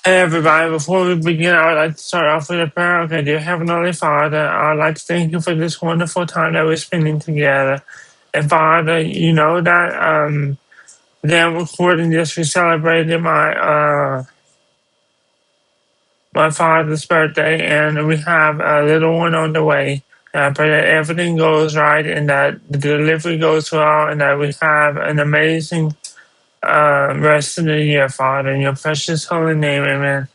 Hey everybody, before we begin, I would like to start off with a prayer. Okay, dear Heavenly Father, I'd like to thank you for this wonderful time that we're spending together. And Father, you know that them recording this, we celebrated my father's birthday, and we have a little one on the way. And I pray that everything goes right and that the delivery goes well and that we have an amazing rest of the year, Father. In your precious holy name, amen.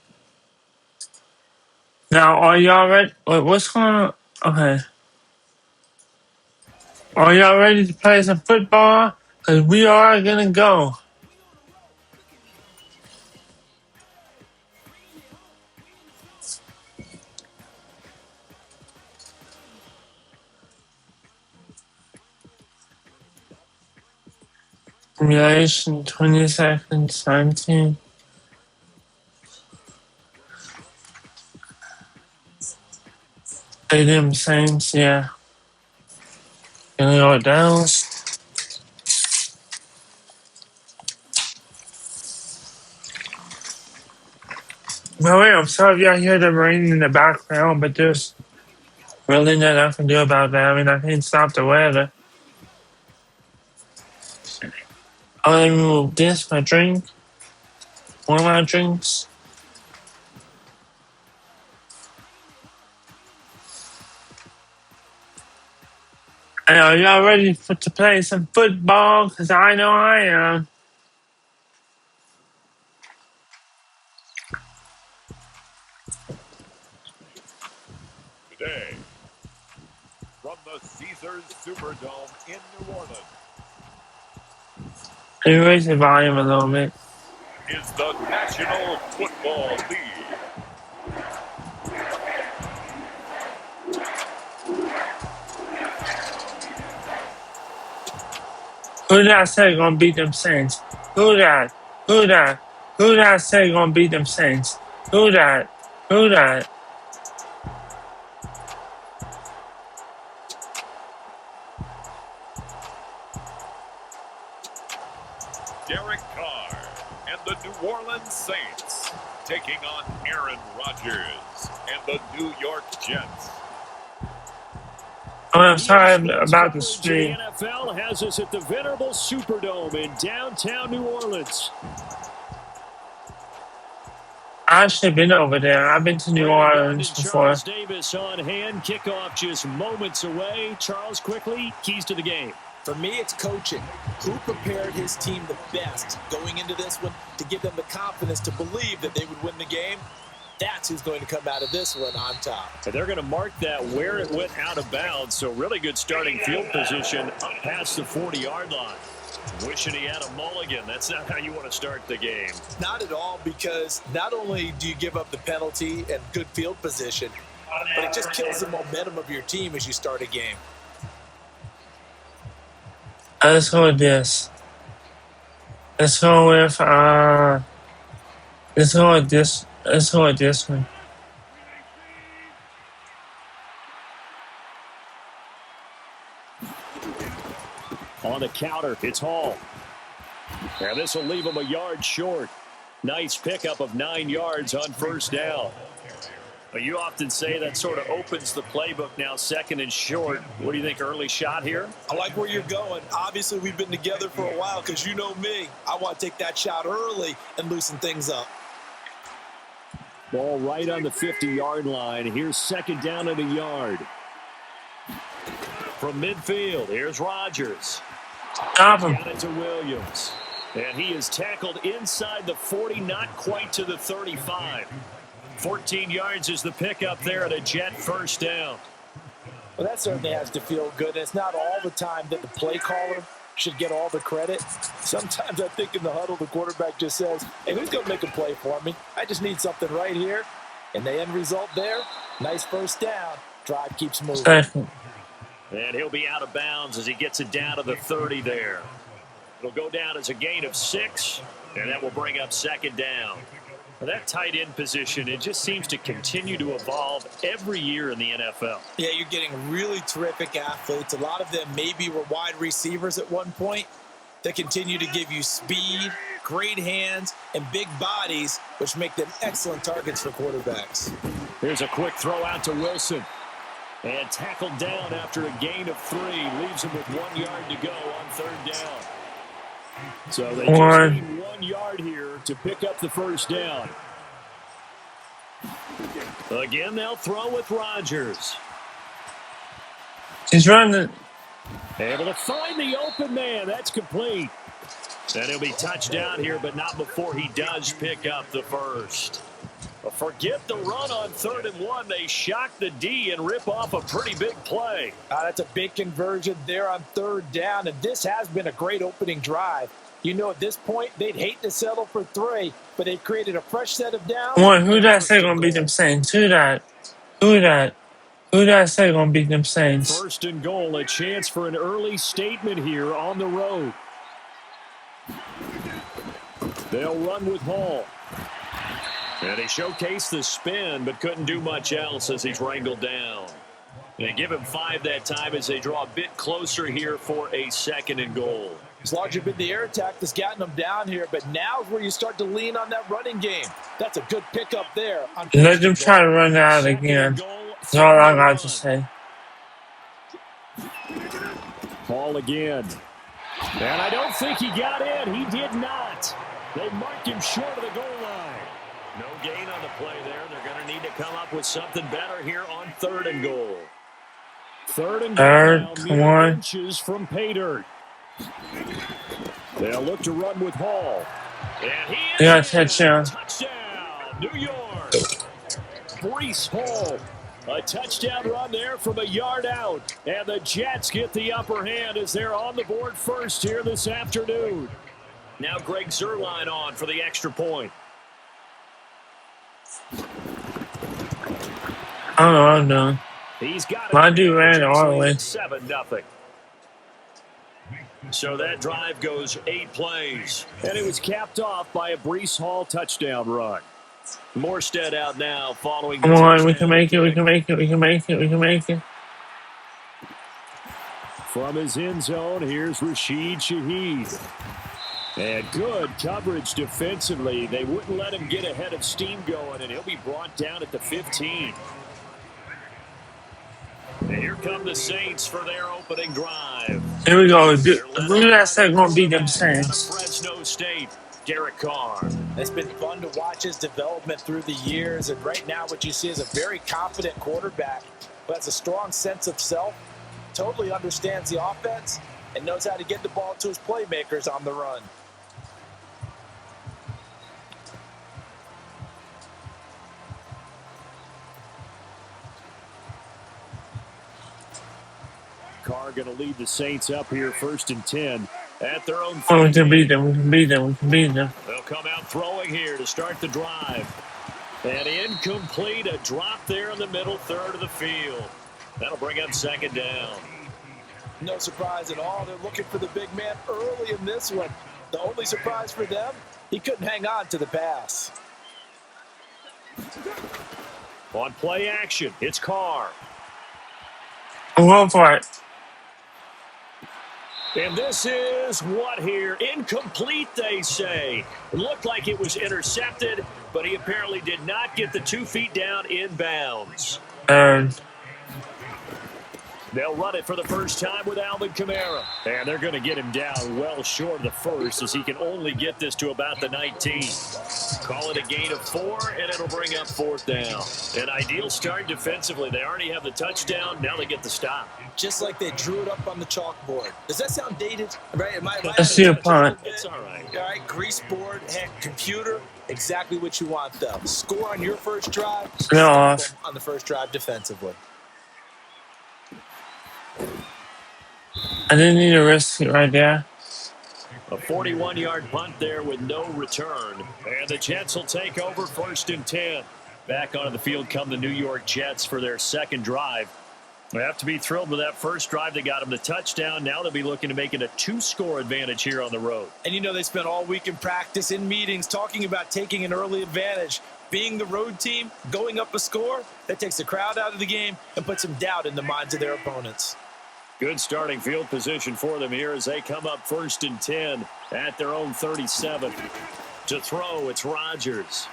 Now, are y'all ready? Wait, what's going on? Okay. Are y'all ready to play some football? Because we are going to go. Simulation 20 seconds, 19. Stadium Saints, yeah. Gonna go down. Well, wait, I'm sorry if y'all hear the rain in the background, but there's really nothing I can do about that. I mean, I can't stop the weather. I'll remove this, my drink. One of my drinks. And are y'all ready to play some football? Because I know I am. Today, from the Caesars Superdome in New Orleans, Can you raise the volume a little bit? is the National Football League. Who did I say gonna beat them Saints? Who that? Who that? Who did I say gonna beat them Saints? Who that? Who that? Derek Carr and the New Orleans Saints taking on Aaron Rodgers and the New York Jets. Oh, I'm sorry about the stream. stream. The NFL has us at the venerable Superdome in downtown New Orleans. I've actually been over there. I've been to New Orleans before. Charles Davis on hand. Kickoff just moments away. Charles, quickly, keys to the game. For me, it's coaching. Who prepared his team the best going into this one to give them the confidence to believe that they would win the game? That's who's going to come out of this one on top. And they're going to mark that where it went out of bounds. So really good starting field position up past the 40-yard line. Wishing he had a mulligan. That's not how you want to start the game. Not at all, because not only do you give up the penalty and good field position, but it just kills the momentum of your team as you start a game. Let's go with this. Let's go with let's go with this. Let's go with this one. On the counter, it's Hall. And this will leave him a yard short. Nice pickup of 9 yards on first down. But you often say that sort of opens the playbook now, second and short. What do you think, early shot here? I like where you're going. Obviously, we've been together for a while because you know me. I want to take that shot early and loosen things up. Ball right on the 50-yard line. Here's second down and a yard. From midfield, here's Rodgers. Stop him. Down into Williams. And he is tackled inside the 40, not quite to the 35. 14 yards is the pickup there at a Jet first down. Well, that certainly has to feel good. It's not all the time that the play caller should get all the credit. Sometimes I think in the huddle, the quarterback just says, hey, who's going to make a play for me? I just need something right here. And the end result there, nice first down. Drive keeps moving. Second. And he'll be out of bounds as he gets it down to the 30 there. It'll go down as a gain of 6, and that will bring up second down. Well, that tight end position, it just seems to continue to evolve every year in the NFL. Yeah, you're getting really terrific athletes. A lot of them maybe were wide receivers at one point that continue to give you speed, great hands and big bodies, which make them excellent targets for quarterbacks. Here's a quick throw out to Wilson. And tackled down after a gain of 3. Leaves him with 1 yard to go on 3rd down. So they just need 1 yard here to pick up the first down. Again, they'll throw with Rodgers. He's running. Able to find the open man. That's complete. And he'll be touchdown here, but not before he does pick up the first. Forget the run on 3rd and 1. They shock the D and rip off a pretty big play. That's a big conversion there on 3rd down, and this has been a great opening drive. You know, at this point, they'd hate to settle for 3, but they've created a fresh set of downs. Who that say gonna beat them Saints? Who that say gonna beat them Saints? 1st and goal, a chance for an early statement here on the road. They'll run with Hall. And he showcased the spin, but couldn't do much else as he's wrangled down. They give him 5 that time as they draw a bit closer here for a 2nd and goal. It's largely been the air attack that's gotten them down here, but now is where you start to lean on that running game. That's a good pickup there. Let them try to run out again. That's all I got to say. Hall again. And I don't think he got in. He did not. They marked him short of the goal line. No gain on the play there. They're going to need to come up with something better here on 3rd and goal. 3rd and goal. 1 inches from pay dirt. They'll look to run with Hall. And he is touchdown. Touchdown, New York. Breece Hall. A touchdown run there from a yard out. And the Jets get the upper hand as they're on the board first here this afternoon. Now Greg Zuerlein on for the extra point. I don't know what I'm doing. He's got My dude ran all the way. 7-0. So that drive goes 8 plays. And it was capped off by a Breece Hall touchdown run. Morstead out now following. Come on, we can make it, we can make it, we can make it, we can make it. From his end zone, here's Rashid Shaheed. And good coverage defensively. They wouldn't let him get ahead of steam going, and he'll be brought down at the 15. And here come the Saints for their opening drive. Here we go. Who that say gonna beat them Saints? Fresno State, Derek Carr. It's been fun to watch his development through the years, and right now what you see is a very confident quarterback who has a strong sense of self, totally understands the offense, and knows how to get the ball to his playmakers on the run. Carr going to lead the Saints up here 1st and 10 at their own 15. Oh, we can beat them, we can beat them, we can beat them. They'll come out throwing here to start the drive. And incomplete, a drop there in the middle third of the field. That'll bring up 2nd down. No surprise at all. They're looking for the big man early in this one. The only surprise for them, he couldn't hang on to the pass. On play action, it's Carr. I'm going for it. And this is what here? Incomplete, they say. It looked like it was intercepted, but he apparently did not get the 2 feet down inbounds. They'll run it for the first time with Alvin Kamara. And they're going to get him down well short of the first as he can only get this to about the 19. Call it a gain of 4, and it'll bring up 4th down. An ideal start defensively. They already have the touchdown. Now they get the stop. Just like they drew it up on the chalkboard. Does that sound dated? Right? Let's see a punt. It's all right. All right, grease board, heck, computer, exactly what you want, though. Score on your first drive. No off. On the first drive defensively. I didn't need to risk it right there. A 41-yard punt there with no return. And the Jets will take over 1st and 10. Back onto the field come the New York Jets for their 2nd drive. They have to be thrilled with that first drive. They got them the touchdown. Now they'll be looking to make it a 2-score advantage here on the road. And you know they spent all week in practice, in meetings, talking about taking an early advantage. Being the road team, going up a score, that takes the crowd out of the game and puts some doubt in the minds of their opponents. Good starting field position for them here as they come up 1st and 10 at their own 37. To throw, it's Rodgers.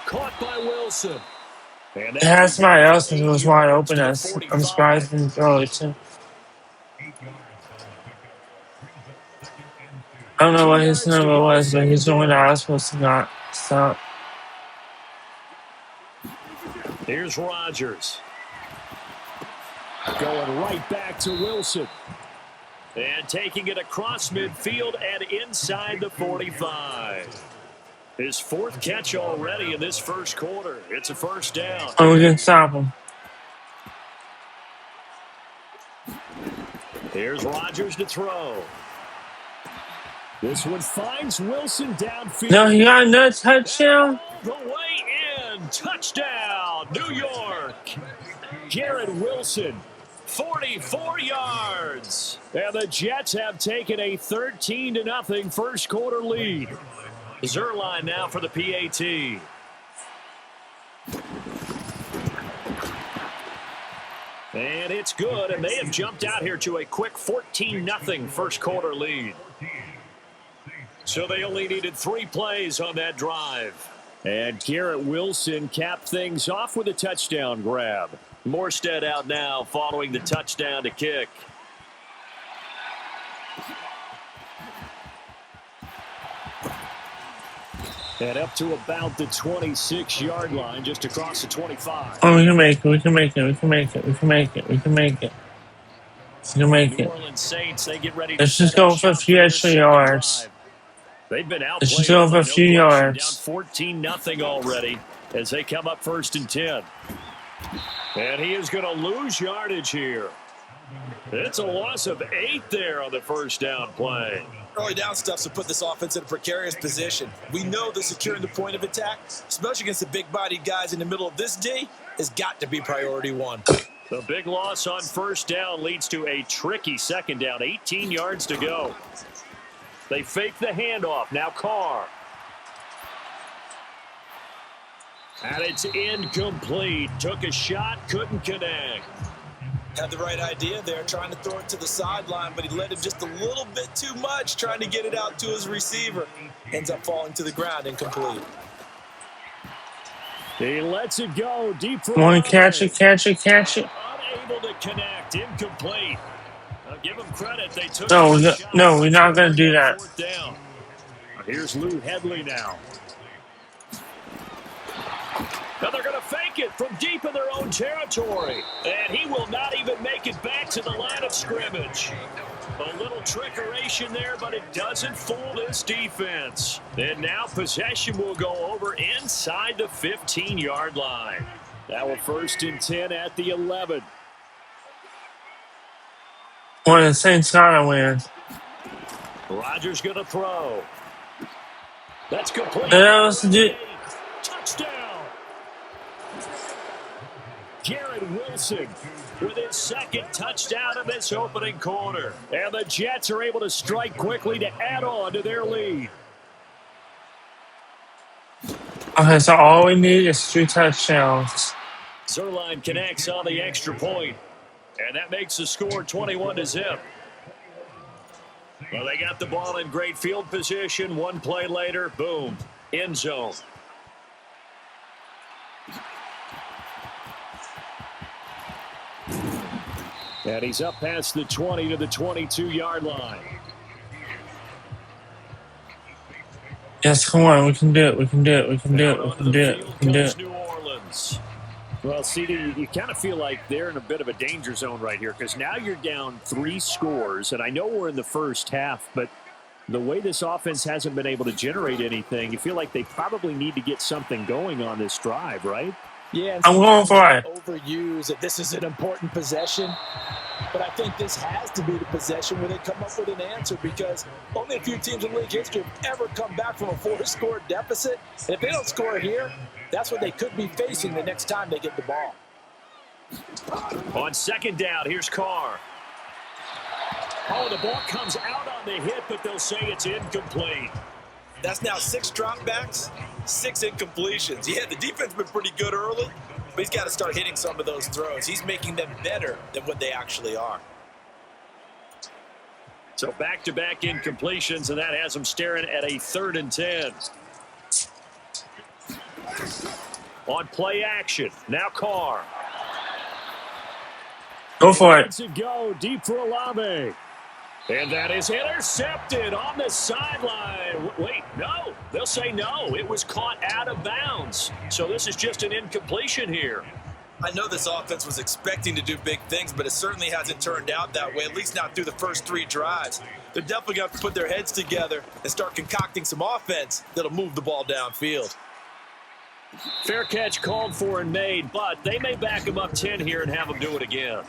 Caught by Wilson. And It has somebody else that was wide open. I'm surprised he didn't throw it too. I don't know what his number was, but he's the one that I was supposed to not stop. Here's Rodgers. Going right back to Wilson. And taking it across midfield and inside the 45. His 4th catch already in this first quarter. It's a first down. Oh, we can stop him. Here's Rodgers to throw. This one finds Wilson downfield. No, he got another touchdown. The way in. Touchdown, New York. Garrett Wilson, 44 yards. And the Jets have taken a 13-0 first quarter lead. Zerline now for the PAT. And it's good, and they have jumped out here to a quick 14-0 first quarter lead. So they only needed 3 plays on that drive. And Garrett Wilson capped things off with a touchdown grab. Morstead out now following the touchdown to kick. And up to about the 26-yard line, just across the 25. Oh, we can make it. We can make it. We can make it. We can make it. We can make it. We can make it. New Orleans Saints, they get ready. Let's just go for a few extra yards. They've been outplayed. Let's just go for a few yards. Down 14-0 already as they come up 1st and 10. And he is going to lose yardage here. It's a loss of 8 there on the first down play. Early down stuff to put this offense in a precarious position. We know that securing the point of attack, especially against the big-bodied guys in the middle of this D, has got to be priority 1. The big loss on first down leads to a tricky second down. 18 yards to go. They fake the handoff. Now Carr. And it's incomplete. Took a shot, couldn't connect. Had the right idea there, trying to throw it to the sideline, but he led him just a little bit too much, trying to get it out to his receiver. Ends up falling to the ground, incomplete. He lets it go deep for Want to catch it, catch it, catch it. Unable to connect, incomplete. I'll give him credit. They took No, we're not going to do that. Down. Here's Lou Hedley now. Now they're going to fake it from deep in their own territory. And he will not even make it back to the line of scrimmage. A little trickeration there, but it doesn't fool this defense. And now possession will go over inside the 15-yard line. That will 1st and 10 at the 11. One of the Saints got to win. Rodgers going to throw. That's complete. Touchdown. Garrett Wilson with his 2nd touchdown of this opening quarter. And the Jets are able to strike quickly to add on to their lead. Okay, so all we need is 3 touchdowns. Zerline connects on the extra point. And that makes the score 21-0. Well, they got the ball in great field position. 1 play later, boom, end zone. And he's up past the 20 to the 22-yard line. Yes, come on, we can do it. We can do it. We can do it. We can do it. We can do it. New Orleans. Well, CD, you kind of feel like they're in a bit of a danger zone right here because now you're down 3 scores, and I know we're in the first half, but the way this offense hasn't been able to generate anything, you feel like they probably need to get something going on this drive, right? Yeah, I'm going for it. Overuse that this is an important possession, but I think this has to be the possession where they come up with an answer because only a few teams in league history have ever come back from a 4-score deficit. And if they don't score here, that's what they could be facing the next time they get the ball. On 2nd down, here's Carr. Oh, the ball comes out on the hit, but they'll say it's incomplete. That's now 6 dropbacks, 6 incompletions. Yeah, the defense has been pretty good early. but he's got to start hitting some of those throws. He's making them better than what they actually are. So back-to-back incompletions, and that has him staring at a 3rd and 10. On play action, now Carr. Go for it. To go deep for Olave. And that is intercepted on the sideline. Wait, no. They'll say no. It was caught out of bounds. So this is just an incompletion here. I know this offense was expecting to do big things, but it certainly hasn't turned out that way, at least not through the first 3 drives. They're definitely going to have to put their heads together and start concocting some offense that'll move the ball downfield. Fair catch called for and made, but they may back him up 10 here and have him do it again.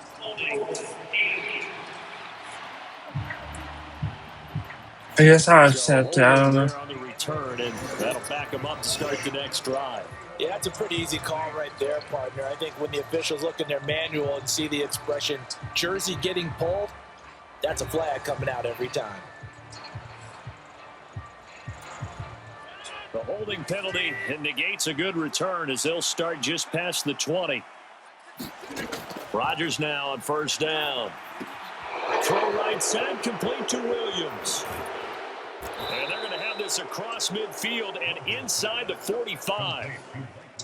I guess I'll accept it. I don't know. On the return, and that'll back him up to start the next drive. Yeah, that's a pretty easy call right there, partner. I think when the officials look in their manual and see the expression jersey getting pulled, that's a flag coming out every time. The holding penalty negates a good return as they'll start just past the 20. Rodgers now on 1st down. Throw right side, complete to Williams. And they're going to have this across midfield and inside the 45.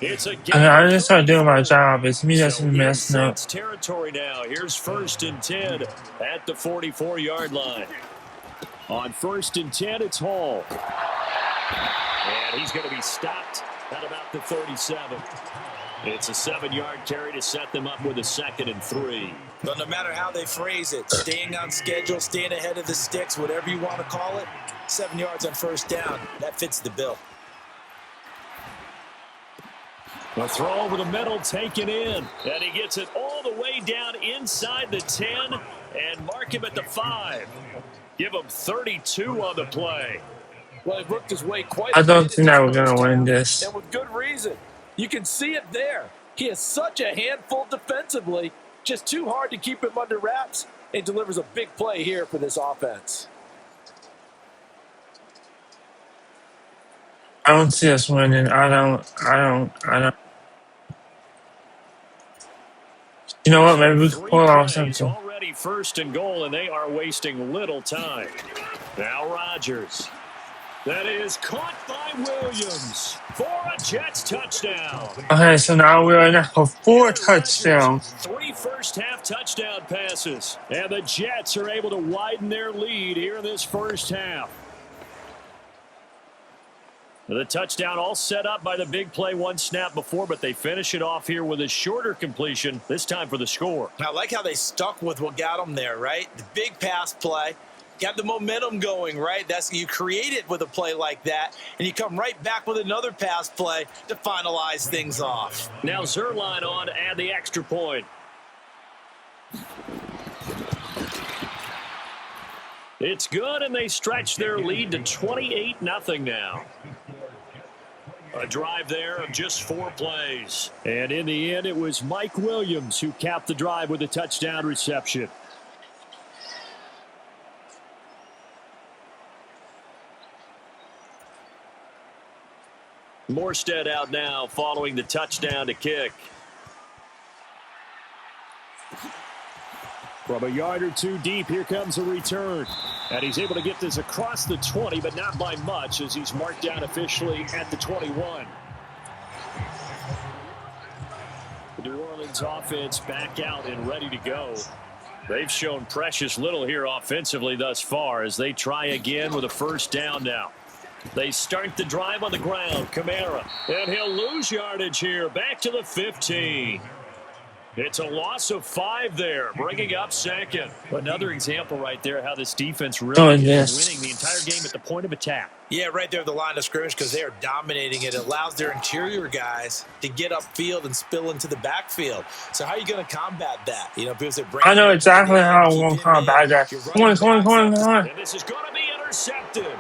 It's a game. I just started doing my job. It's me that's messing up. Territory now. Here's 1st and 10 at the 44-yard line. On 1st and 10, it's Hall. And he's going to be stopped at about the 37. It's a 7-yard carry to set them up with a 2nd and 3. But no matter how they phrase it, staying on schedule, staying ahead of the sticks, whatever you want to call it, 7 yards on 1st down, that fits the bill. The throw over the middle taken in, and he gets it all the way down inside the 10 and mark him at the 5. Give him 32 on the play. Well, he worked his way quite I a don't bit think that we're into going to the win first down, this. and with good reason. You can see it there. He is such a handful defensively, just too hard to keep him under wraps, and delivers a big play here for this offense. I don't see us winning. I don't. You know what? Maybe we can pull off something. Already 1st and goal, and they are wasting little time. Now Rodgers. That is caught by Williams for a Jets touchdown. Okay, so now we're in for 4 touchdowns. 3 first-half touchdown passes, and the Jets are able to widen their lead here in this first half. The touchdown all set up by the big play 1 snap before, but they finish it off here with a shorter completion, this time for the score. I like how they stuck with what got them there, right? The big pass play. Got the momentum going, right? You create it with a play like that, and you come right back with another pass play to finalize things off. Now Zerline on to add the extra point. It's good, and they stretch their lead to 28-0 now. A drive there of just 4 plays. And in the end, it was Mike Williams who capped the drive with a touchdown reception. Morstead out now following the touchdown to kick. From a yard or 2 deep, here comes a return. And he's able to get this across the 20, but not by much, as he's marked down officially at the 21. The New Orleans offense back out and ready to go. They've shown precious little here offensively thus far as they try again with a 1st down now. They start the drive on the ground. Kamara. And he'll lose yardage here. Back to the 15. It's a loss of 5 there, bringing up 2nd. Another example right there how this defense really is winning the entire game at the point of attack. Yeah, right there at the line of scrimmage because they are dominating it. It allows their interior guys to get upfield and spill into the backfield. So how are you going to combat that? You know, because they're I know exactly how I want to combat that. Come on. And this is going to be intercepted.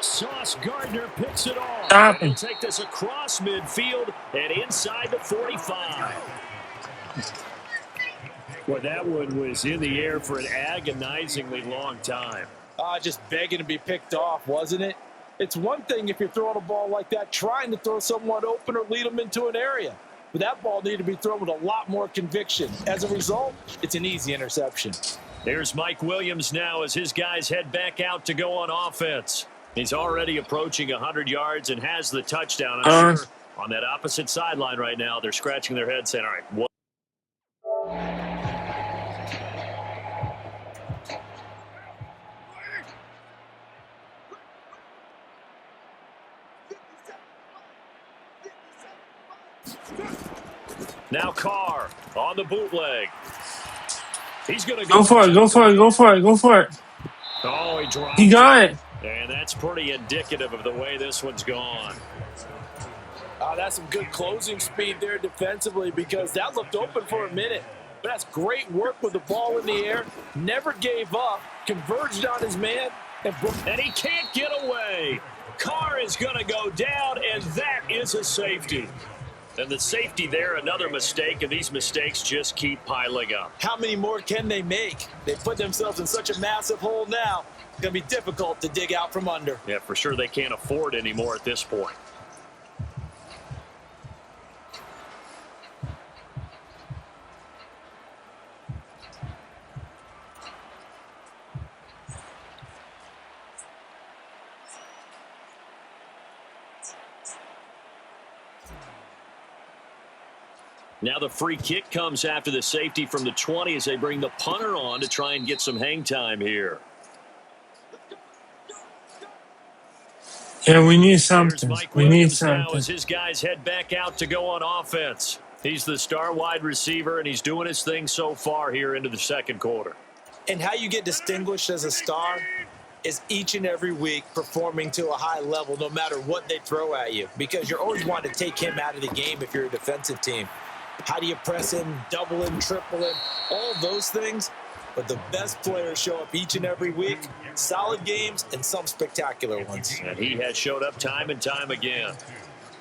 Sauce Gardner picks it off. Stop him. He'll take this across midfield and inside the 45. Well, that one was in the air for an agonizingly long time. Just begging to be picked off, wasn't it? It's one thing if you're throwing a ball like that, trying to throw someone open or lead them into an area. but that ball needed to be thrown with a lot more conviction. As a result, it's an easy interception. Here's Mike Williams now as his guys head back out to go on offense. He's already approaching 100 yards and has the touchdown. I'm sure on that opposite sideline right now, they're scratching their heads saying, all right, what? Now Carr on the bootleg. He's going to go for it. Go for it. Go for it. Go for it. Oh, he dropped He got it. And that's pretty indicative of the way this one's gone. That's some good closing speed there defensively because that looked open for a minute. But that's great work with the ball in the air. Never gave up. Converged on his man. And he can't get away. Carr is going to go down, and that is a safety. And the safety there, another mistake, and these mistakes just keep piling up. How many more can they make? They put themselves in such a massive hole now. It's going to be difficult to dig out from under. Yeah, for sure they can't afford anymore at this point. Now the free kick comes after the safety from the 20 as they bring the punter on to try and get some hang time here. Yeah, we need something. We need something. Now as his guys head back out to go on offense. He's the star wide receiver, and he's doing his thing so far here into the second quarter. And how you get distinguished as a star is each and every week performing to a high level no matter what they throw at you because you're always wanting to take him out of the game if you're a defensive team. How do you press him, double him, triple him, all those things? But the best players show up each and every week, solid games and some spectacular ones. And he has showed up time and time again.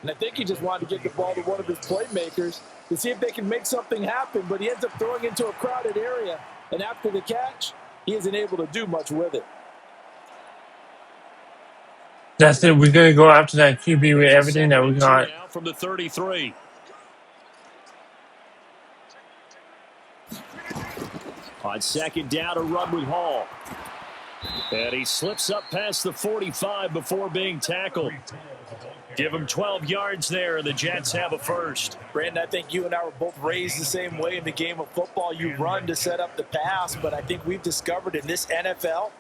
And I think he just wanted to get the ball to one of his playmakers to see if they can make something happen, but he ends up throwing into a crowded area. And after the catch, he isn't able to do much with it. That's it. We're going to go after that QB with everything that we got. From the 33. On second down, a run with Hall. And he slips up past the 45 before being tackled. Give him 12 yards there, and the Jets have a first. Brandon, I think you and I were both raised the same way in the game of football. You run to set up the pass, but I think we've discovered in this NFL,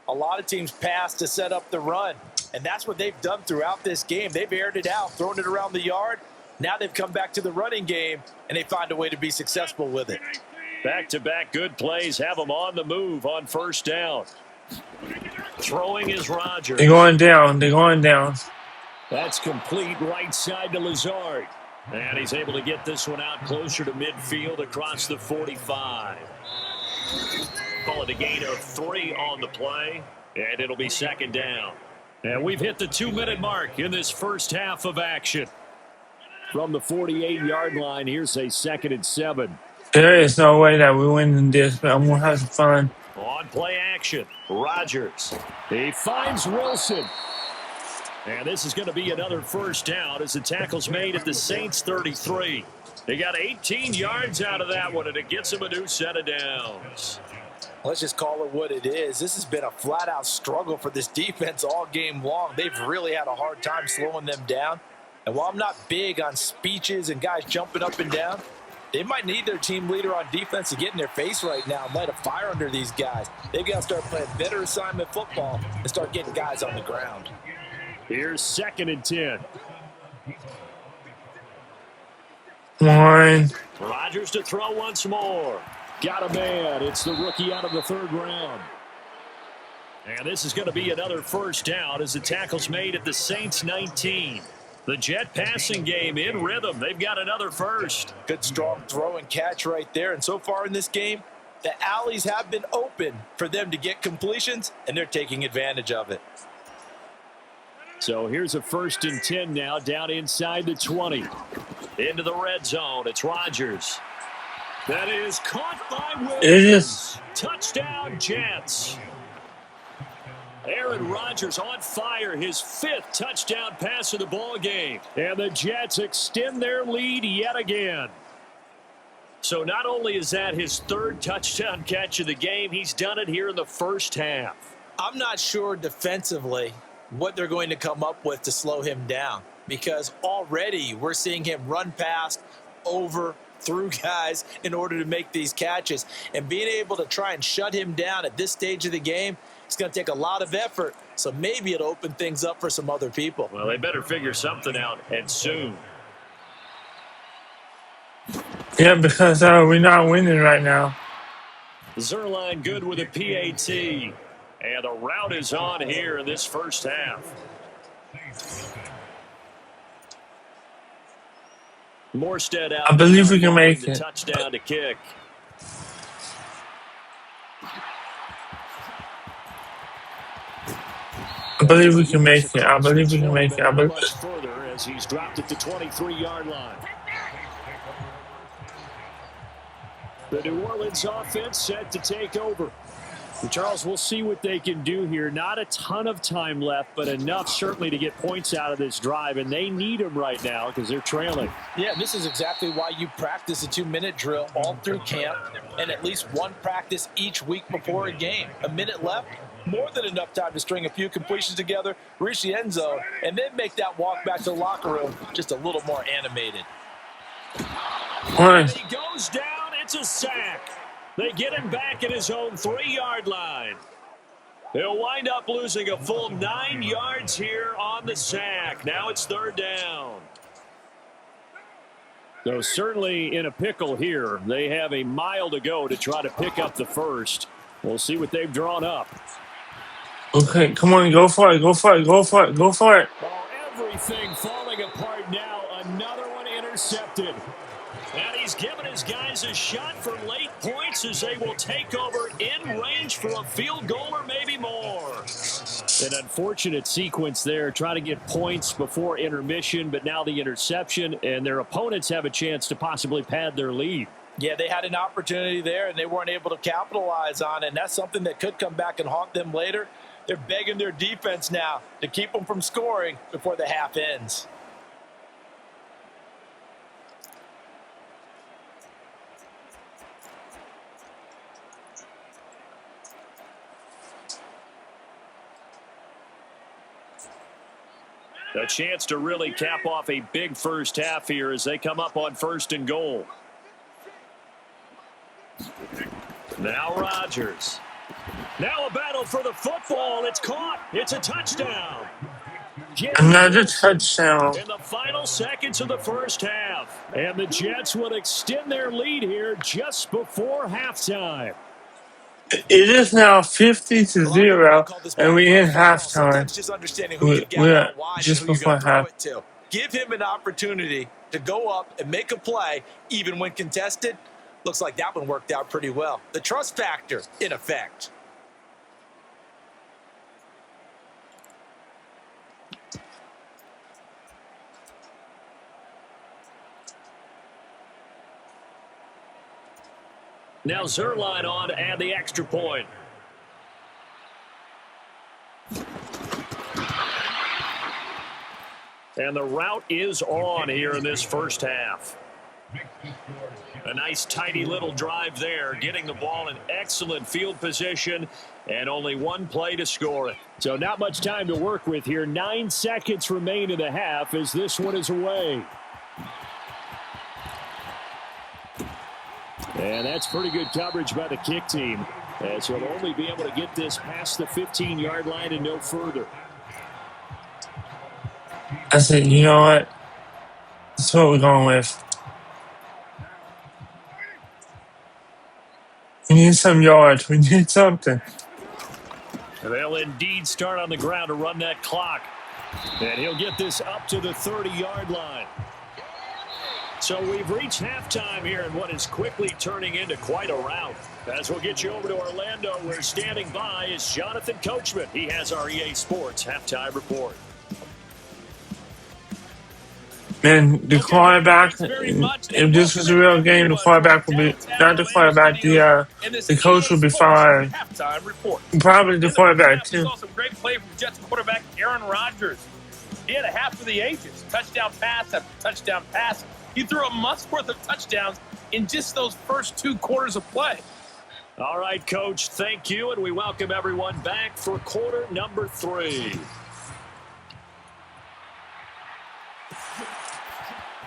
a lot of teams pass to set up the run. And that's what they've done throughout this game. They've aired it out, thrown it around the yard. Now they've come back to the running game, and they find a way to be successful with it. Back-to-back good plays have them on the move on first down. Throwing is Rodgers. They're going down. They're going down. That's complete right side to Lazard. And he's able to get this one out closer to midfield across the 45. Call it a gain of 3 on the play, and it'll be second down. And we've hit the 2-minute mark in this first half of action. From the 48-yard line, here's a 2nd and 7. There is no way that we win in this, but I'm going to have some fun. On play action, Rodgers. He finds Wilson. And this is going to be another first down as the tackle's made at the Saints 33. They got 18 yards out of that one, and it gets them a new set of downs. Let's just call it what it is. This has been a flat-out struggle for this defense all game long. They've really had a hard time slowing them down. And while I'm not big on speeches and guys jumping up and down, they might need their team leader on defense to get in their face right now and light a fire under these guys. They've got to start playing better assignment football and start getting guys on the ground. Here's 2nd and 10. One. Rodgers to throw once more. Got a man. It's the rookie out of the 3rd round. And this is going to be another first down as the tackle's made at the Saints 19. The Jet passing game in rhythm. They've got another first. Good strong throw and catch right there. And so far in this game, the alleys have been open for them to get completions, and they're taking advantage of it. So here's a 1st and 10 now down inside the 20. Into the red zone. It's Rodgers. That is caught by Williams. It is. Touchdown, Jets. Aaron Rodgers on fire, his 5th touchdown pass of the ball game. And the Jets extend their lead yet again. So not only is that his 3rd touchdown catch of the game, he's done it here in the first half. I'm not sure defensively what they're going to come up with to slow him down, because already we're seeing him run past, over, through guys in order to make these catches. And being able to try and shut him down at this stage of the game, it's going to take a lot of effort. So maybe it'll open things up for some other people. Well, they better figure something out, and soon. Yeah, because we're not winning right now. Zerline good with a PAT. And the route is on here in this first half. Morstead out. I believe we can make it. Touchdown to kick. I believe we can make it. I believe we can make it. I believe. Much further as he's dropped at the 23-yard line. The New Orleans offense set to take over. And Charles, we'll see what they can do here. Not a ton of time left, but enough certainly to get points out of this drive, and they need them right now because they're trailing. Yeah, this is exactly why you practice a 2-minute drill all through camp and at least one practice each week before a game. A minute left, more than enough time to string a few completions together, reach the end zone, and then make that walk back to the locker room just a little more animated. And he goes down. It's a sack. They get him back at his own 3-yard line. They'll wind up losing a full 9 yards here on the sack. Now it's 3rd down. So certainly in a pickle here. They have a mile to go to try to pick up the first. We'll see what they've drawn up. Okay, come on, go for it, go for it, go for it, go for it. Oh, everything falling apart now. Another one intercepted. And he's given his guys a shot for late points as they will take over in range for a field goal or maybe more. An unfortunate sequence there, trying to get points before intermission, but now the interception, and their opponents have a chance to possibly pad their lead. Yeah, they had an opportunity there, and they weren't able to capitalize on it, and that's something that could come back and haunt them later. They're begging their defense now to keep them from scoring before the half ends. A chance to really cap off a big first half here as they come up on 1st and goal. Now Rodgers. Now a battle for the football. It's caught. It's a touchdown. Another touchdown. In the final seconds of the first half. And the Jets will extend their lead here just before halftime. It is now 50-0, and we're in halftime. We're just before half. Give him an opportunity to go up and make a play, even when contested. Looks like that one worked out pretty well. The trust factor in effect. Now Zerline on to add the extra point. And the route is on here in this first half. A nice tidy little drive there, getting the ball in excellent field position, and only one play to score it. So not much time to work with here. 9 seconds remain in the half as this one is away. And that's pretty good coverage by the kick team, as he'll only be able to get this past the 15-yard line and no further. I said, you know what? That's what we're going with. We need some yards. We need something. They'll indeed start on the ground to run that clock. And he'll get this up to the 30-yard line. So we've reached halftime here in what is quickly turning into quite a rout. As we'll get you over to Orlando, where standing by is Jonathan Coachman. He has our EA Sports Halftime Report. And the quarterback, if this was a real game, the quarterback would be not the quarterback. The coach would be fired. Probably the quarterback We too. saw some great play from Jets quarterback Aaron Rodgers. He had a half of the ages, touchdown pass after touchdown pass. He threw a month's worth of touchdowns in just those first 2 quarters of play. All right, Coach, thank you, and we welcome everyone back for quarter number 3.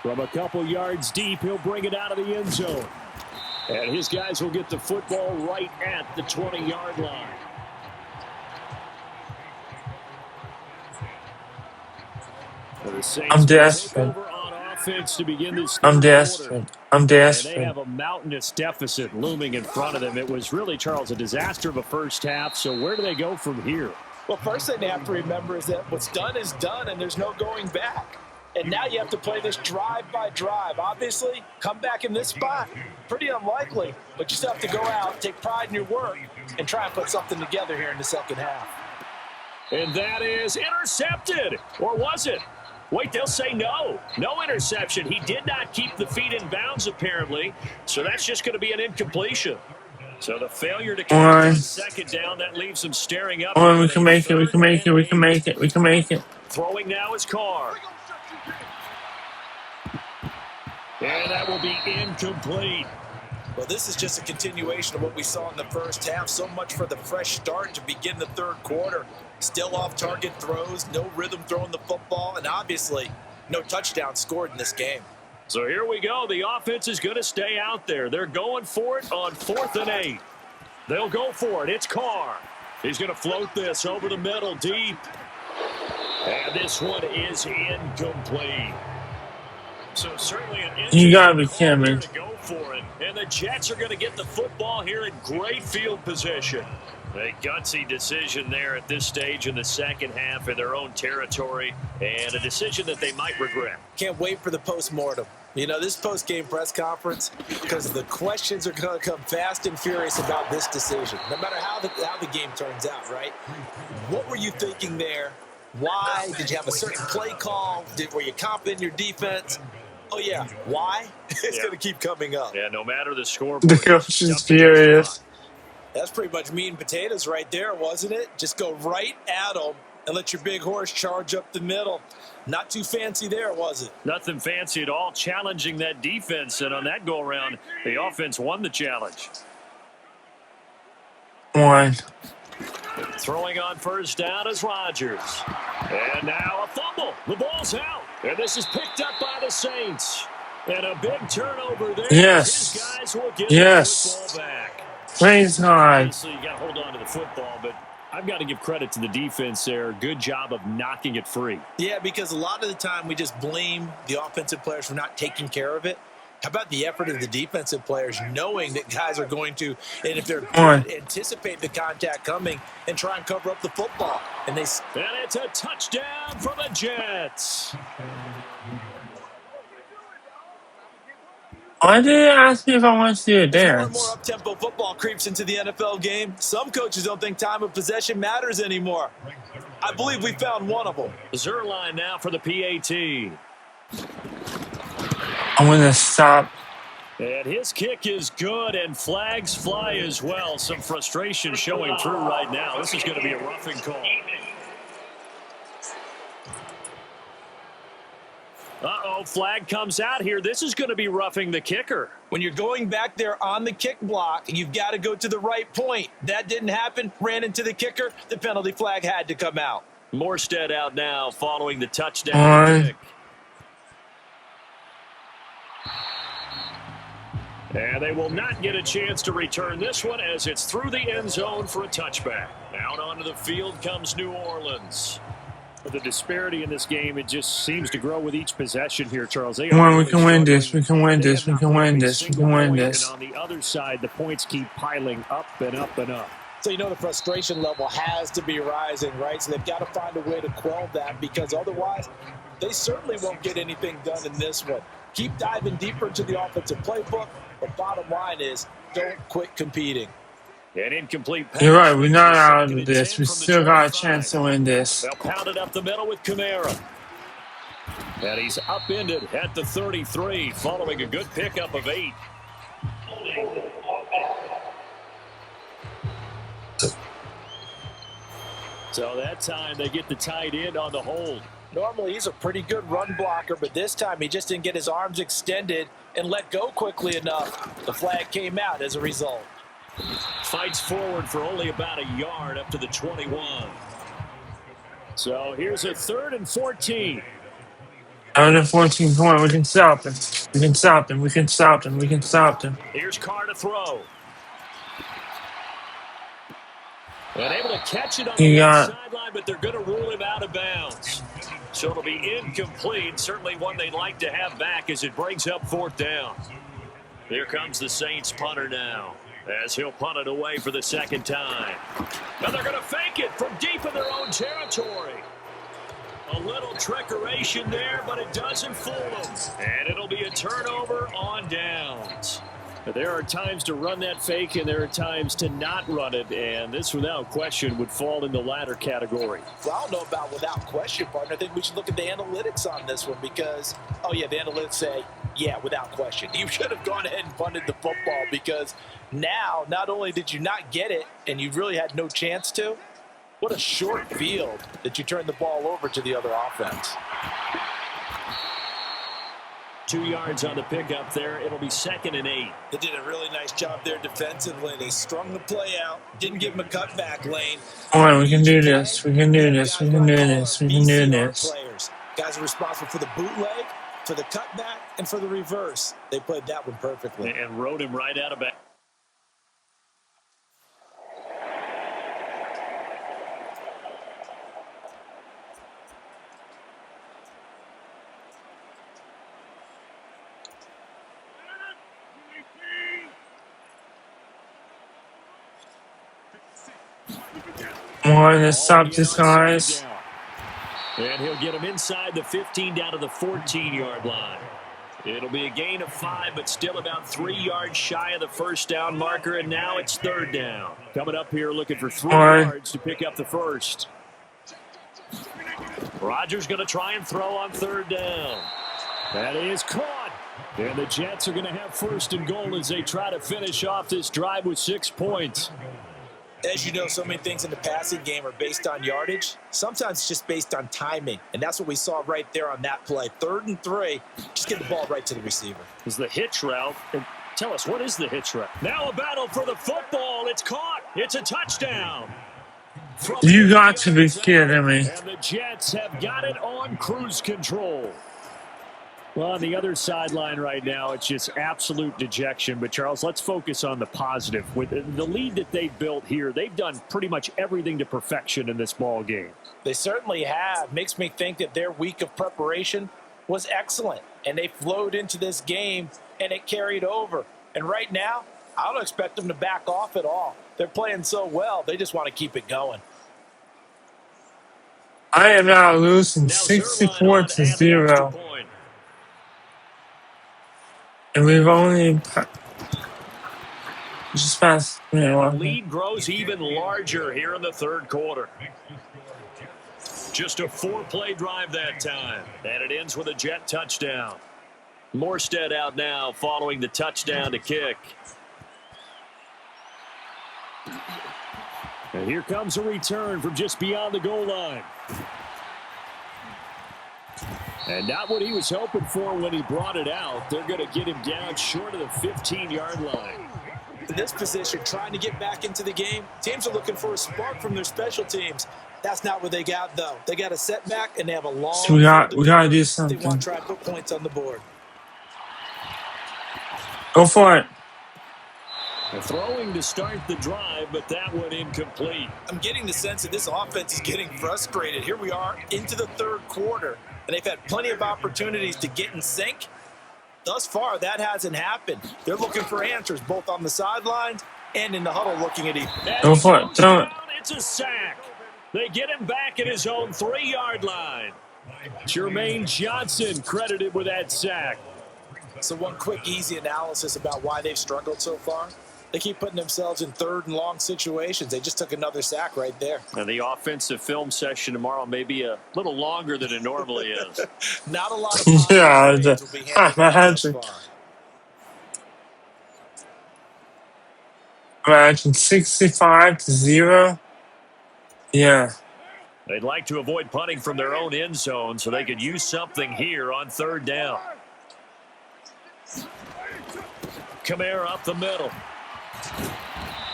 From a couple yards deep, he'll bring it out of the end zone. And his guys will get the football right at the 20-yard line. I'm desperate. I'm desperate. I'm desperate. And they have a mountainous deficit looming in front of them. It was really, Charles, a disaster of a first half. So where do they go from here? Well, first thing they have to remember is that what's done is done, and there's no going back. And now you have to play this drive by drive. Obviously, come back in this spot, pretty unlikely, but you still have to go out, take pride in your work, and try and put something together here in the second half. And that is intercepted. Or was it? Wait, they'll say no. No interception. He did not keep the feet in bounds, apparently. So that's just going to be an incompletion. So the failure to complete second down, that leaves him staring up. We can make it. We can make it. We can make it. We can make it. Throwing now is Carr. And that will be incomplete. Well, this is just a continuation of what we saw in the first half. So much for the fresh start to begin the third quarter. Still off-target throws, no rhythm throwing the football, and obviously no touchdown scored in this game. So here we go. The offense is going to stay out there. They're going for it on 4th and 8. They'll go for it. It's Carr. He's going to float this over the middle deep. And this one is incomplete. So certainly an you gotta be kidding me. To go for it. And the Jets are going to get the football here in great field position. A gutsy decision there at this stage in the second half in their own territory, and a decision that they might regret. Can't wait for the post-mortem. You know, this post-game press conference, because the questions are going to come fast and furious about this decision, no matter how the game turns out, right? What were you thinking there? Why? Did you have a certain play call? Were you confident in your defense? Oh, yeah. Why? It's going to keep coming up. Yeah, no matter the scoreboard. The coach is furious. That's pretty much meat and potatoes right there, wasn't it? Just go right at them and let your big horse charge up the middle. Not too fancy there, was it? Nothing fancy at all, challenging that defense. And on that go-around, the offense won the challenge. One. Throwing on first down is Rodgers. And now a fumble. The ball's out. And this is picked up by the Saints. And a big turnover there. Yes. His guys will get Yes. the football back. Praise God. Obviously, you got to hold on to the football, but I've got to give credit to the defense there. Good job of knocking it free. Yeah, because a lot of the time we just blame the offensive players for not taking care of it. How about the effort of the defensive players knowing that guys are going to, and if they're good, anticipate the contact coming and try and cover up the football. And it's a touchdown for the Jets. Why did you ask me if I want to do a dance? More up-tempo football creeps into the NFL game. Some coaches don't think time of possession matters anymore. I believe we found one of them. Zerline now for the PAT. I'm going to stop. And his kick is good, and flags fly as well. Some frustration showing through right now. This is going to be a roughing call. Uh-oh, flag comes out here. This is going to be roughing the kicker. When you're going back there on the kick block, you've got to go to the right point. That didn't happen. Ran into the kicker. The penalty flag had to come out. Morstead out now following the touchdown kick. And they will not get a chance to return this one as it's through the end zone for a touchback. Out onto the field comes New Orleans. The disparity in this game, it just seems to grow with each possession here, Charles. Come on, we can win this. We can win this. We can win this. We can win this. And on the other side, the points keep piling up and up and up. So you know the frustration level has to be rising, right? So they've got to find a way to quell that, because otherwise they certainly won't get anything done in this one. Keep diving deeper into the offensive playbook, but bottom line is don't quit competing. An incomplete pass. You're right. We're not out of this. We still got a chance to win this. They'll pound it up the middle with Kamara. And he's upended at the 33 following a good pickup of 8. So that time they get the tight end on the hold. Normally he's a pretty good run blocker, but this time he just didn't get his arms extended and let go quickly enough. The flag came out as a result. Fights forward for only about a yard up to the 21. So here's a 3rd and 14. Out of 14 point, we can stop him. We can stop him. We can stop him. We can stop him. Here's Carr to throw. And able to catch it on the left sideline, but they're going to rule him out of bounds. So it'll be incomplete. Certainly one they'd like to have back as it brings up 4th down. Here comes the Saints punter now, as he'll punt it away for the 2nd time. And they're going to fake it from deep in their own territory. A little trickeration there, but it doesn't fool them. And it'll be a turnover on downs. But there are times to run that fake, and there are times to not run it. And this, without question, would fall in the latter category. Well, I don't know about without question, partner. I think we should look at the analytics on this one because, oh, yeah, the analytics say, yeah, without question. You should have gone ahead and punted the football because now not only did you not get it and you really had no chance to, what a short field that you turned the ball over to the other offense. 2 yards on the pickup there. It'll be 2nd and 8. They did a really nice job there defensively. They strung the play out, didn't give him a cutback lane. All right, we can do this. We can do this. We can do this. We can do this. Players. Guys are responsible for the bootleg, for the cutback, and for the reverse. They played that one perfectly. And rode him right out of it. Come on, let's stop this, guys. And he'll get him inside the 15 down to the 14-yard line. It'll be a gain of 5, but still about 3 yards shy of the 1st down marker, and now it's 3rd down. Coming up here looking for 3 yards to pick up the 1st. Rodgers going to try and throw on 3rd down. That is caught. And the Jets are going to have 1st and goal as they try to finish off this drive with 6 points. As you know, so many things in the passing game are based on yardage. Sometimes it's just based on timing, and that's what we saw right there on that play. 3rd and 3, just get the ball right to the receiver. Is the hitch route. And tell us, what is the hitch route? Now a battle for the football. It's caught. It's a touchdown. You got to be kidding me. And the Jets have got it on cruise control. Well, on the other sideline right now, it's just absolute dejection. But, Charles, let's focus on the positive. With the lead that they've built here, they've done pretty much everything to perfection in this ball game. They certainly have. Makes me think that their week of preparation was excellent. And they flowed into this game, and it carried over. And right now, I don't expect them to back off at all. They're playing so well, they just want to keep it going. I am now losing 64-0. And we've only just passed. The lead grows even larger here in the 3rd quarter. Just a 4-play drive that time. And it ends with a Jet touchdown. Morstead out now following the touchdown to kick. And here comes a return from just beyond the goal line. And not what he was hoping for when he brought it out. They're going to get him down short of the 15-yard line. In this position, trying to get back into the game, teams are looking for a spark from their special teams. That's not what they got, though. They got a setback, and they have a long... So we got to do something. They want to try to put points on the board. Go for it. Throwing to start the drive, but that one incomplete. I'm getting the sense that this offense is getting frustrated. Here we are into the 3rd quarter, and they've had plenty of opportunities to get in sync. Thus far, that hasn't happened. They're looking for answers both on the sidelines and in the huddle looking at each other. Go for it. Throw it. It's a sack. They get him back at his own 3-yard line. Jermaine Johnson credited with that sack. So one quick, easy analysis about why they've struggled so far. They keep putting themselves in third and long situations. They just took another sack right there. And the offensive film session tomorrow may be a little longer than it normally is. Not a lot of Yeah, positive grades will be handed out thus imagine. far. Imagine 65-0. Yeah. They'd like to avoid punting from their own end zone so they could use something here on third down. Kamara up the middle.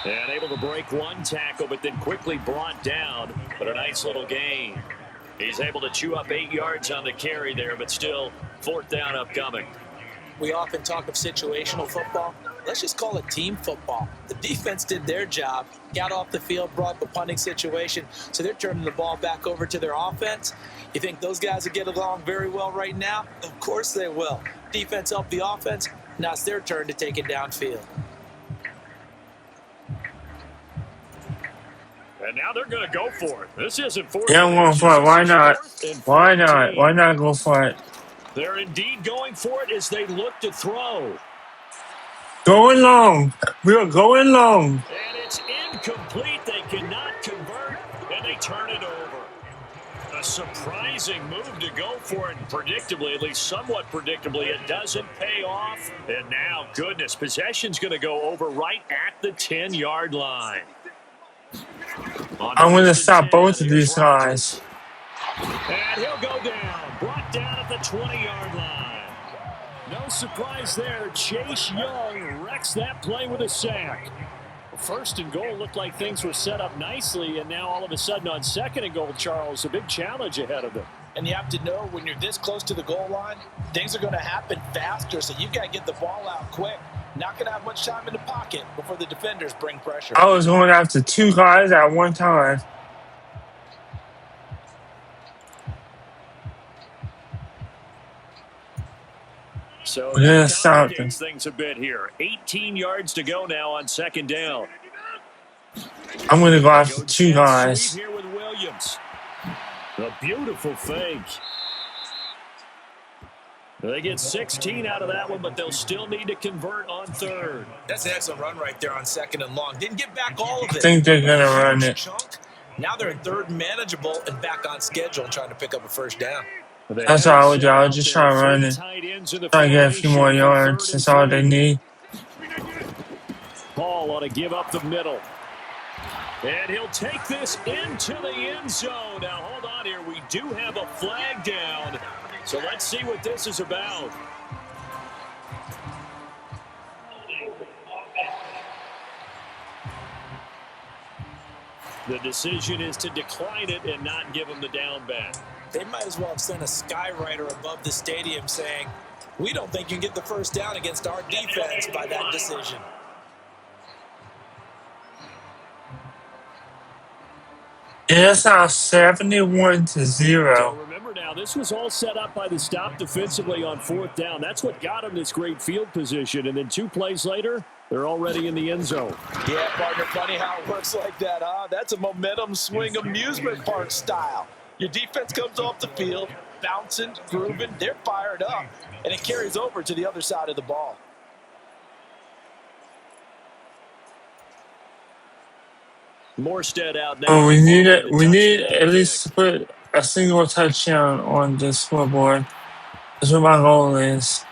And able to break one tackle, but then quickly brought down. But a nice little gain. He's able to chew up 8 yards on the carry there, but still fourth down upcoming. We often talk of situational football. Let's just call it team football. The defense did their job, got off the field, brought the punting situation, so they're turning the ball back over to their offense. You think those guys will get along very well right now? Of course they will. Defense helped the offense. Now it's their turn to take it downfield. And now they're going to go for it. This isn't fourth. Yeah, I'm going for it. Why not? Why not? Why not go for it? They're indeed going for it as they look to throw. Going long. We are going long. And it's incomplete. They cannot convert, and they turn it over. A surprising move to go for it, and predictably, at least somewhat predictably, it doesn't pay off. And now, goodness, possession's going to go over right at the 10-yard line. I'm going to stop both of these guys. And he'll go down. Brought down at the 20-yard line. No surprise there. Chase Young wrecks that play with a sack. First and goal looked like things were set up nicely, and now all of a sudden on second and goal, Charles, a big challenge ahead of them. And you have to know when you're this close to the goal line, things are going to happen faster, so you've got to get the ball out quick. Not going to have much time in the pocket before the defenders bring pressure. I was going after 2 guys at one time. So Yeah, that something. complicates things a bit here. 18 yards to go now on second down. I'm going to go after 2 guys. Here with Williams. A beautiful fake. They get 16 out of that one, but they'll still need to convert on third. That's an excellent run right there on second and long. Didn't get back all of it. I think they're going to run it. Now they're in third and manageable and back on schedule and trying to pick up a first down. That's all I would do. I would just try to run it. Try to get a few more yards. That's all they need. Ball ought to give up the middle. And he'll take this into the end zone. Now, hold on here. We do have a flag down. So let's see what this is about. The decision is to decline it and not give him the down back. They might as well have sent a skywriter above the stadium saying, we don't think you can get the first down against our defense by that decision. It's now 71-0. Remember now, this was all set up by the stop defensively on fourth down. That's what got him this great field position. And then 2 plays later, they're already in the end zone. Yeah, partner, funny how it works like that, huh? That's a momentum swing amusement park style. Your defense comes off the field, bouncing, grooving, they're fired up, and it carries over to the other side of the ball. Morstead out now. Oh, we need it. We need at least to put a single touchdown on the scoreboard. That's what my goal is.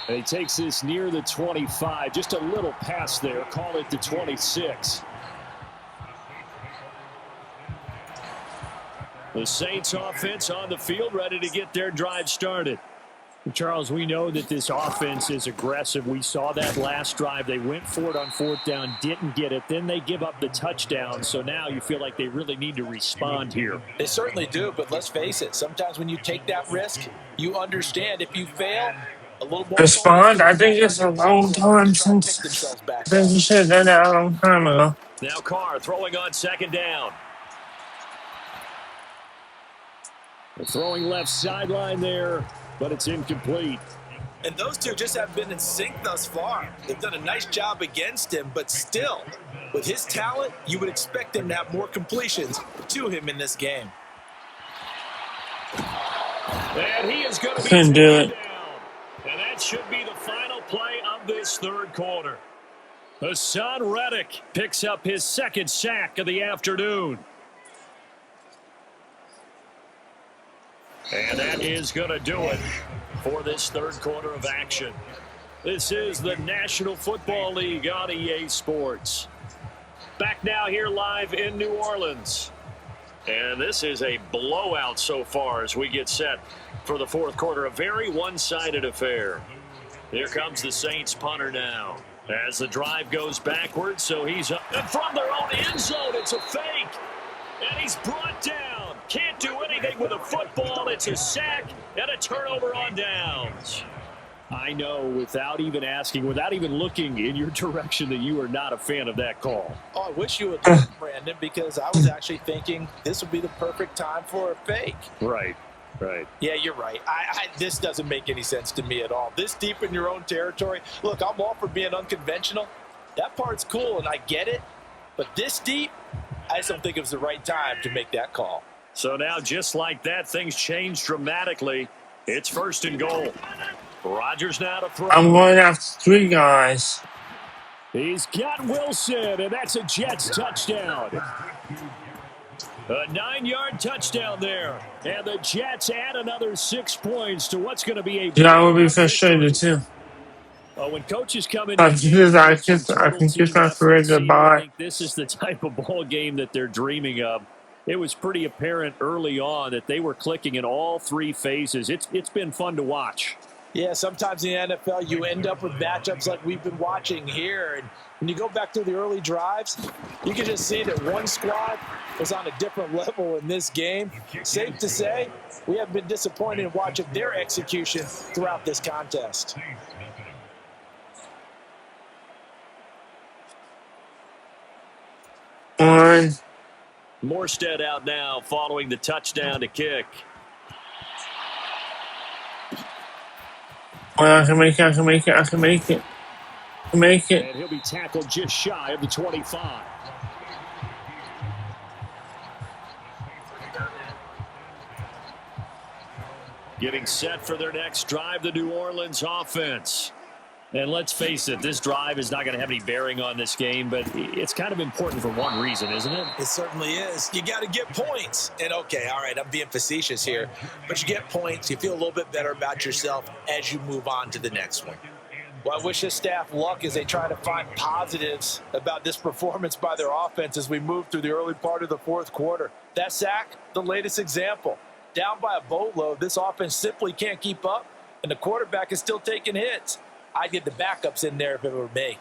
And he takes this near the 25. Just a little pass there. Call it the 26. The Saints offense on the field, ready to get their drive started. Charles, we know that this offense is aggressive. We saw that last drive. They went for it on fourth down, didn't get it. Then they give up the touchdown. So now you feel like they really need to respond here. They certainly do, but let's face it. Sometimes when you take that risk, you understand if you fail, a little more. Respond? I think it's a long time since. I think you should have done that a long time ago. Now Carr throwing on second down. They're throwing left sideline there, but it's incomplete. And those two just have been in sync thus far. They've done a nice job against him, but still, with his talent, you would expect him to have more completions to him in this game. And he is going to be Couldn't do it. down. And that should be the final play of this this third quarter. Hassan Reddick picks up his second sack of the afternoon. And that is going to do it for this third quarter of action. This is the National Football League on EA Sports. Back now here live in New Orleans. And this is a blowout so far as we get set for the fourth quarter. A very one-sided affair. Here comes the Saints punter now. As the drive goes backwards, so he's up. And from their own end zone, it's a fake. And he's brought down. Can't do anything with a football. It's a sack and a turnover on downs. I know, without even asking, without even looking in your direction, that you are not a fan of that call. Oh, I wish you would look, Brandon, because I was actually thinking this would be the perfect time for a fake. Right. Right. Yeah, you're right. This doesn't make any sense to me at all. This deep in your own territory. Look, I'm all for being unconventional. That part's cool, and I get it. But this deep, I just don't think it was the right time to make that call. So now, just like that, things change dramatically. It's first and goal. Rodgers now to throw. I'm going after 3 guys. He's got Wilson, and that's a Jets touchdown. A 9-yard touchdown there. And the Jets add another 6 points to what's going to be a... Yeah, I will be frustrated too. When coaches come in... I can just my career goodbye. I think this is the type of ball game that they're dreaming of. It was pretty apparent early on that they were clicking in all 3 phases. It's been fun to watch. Yeah, sometimes in the NFL you end up with matchups like we've been watching here. And when you go back to the early drives, you can just see that one squad is on a different level in this game. Safe to say, we have been disappointed in watching their execution throughout this contest. One. Morstead out now following the touchdown to kick. Well, I can make it. And he'll be tackled just shy of the 25. Getting set for their next drive, the New Orleans offense. And let's face it, this drive is not going to have any bearing on this game, but it's kind of important for one reason, isn't it? It certainly is. You got to get points. And okay, all right, I'm being facetious here, but you get points, you feel a little bit better about yourself as you move on to the next one. Well, I wish this staff luck as they try to find positives about this performance by their offense as we move through the early part of the fourth quarter. That sack, the latest example. Down by a boatload, this offense simply can't keep up, and the quarterback is still taking hits. I'd get the backups in there if it were me.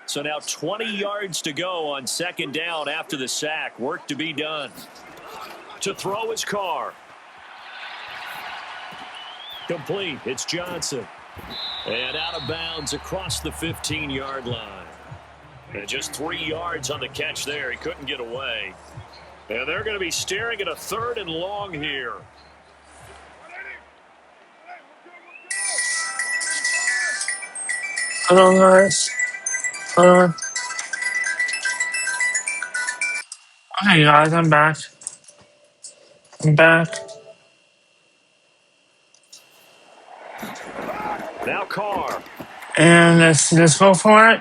So now 20 yards to go on second down after the sack. Work to be done. To throw his Carr. Complete. It's Johnson. And out of bounds across the 15-yard line. And just 3 yards on the catch there. He couldn't get away. And they're going to be staring at a 3rd and long here. Hold on, guys. Hold on. Okay, guys, I'm back. Now Carr. And let's go for it.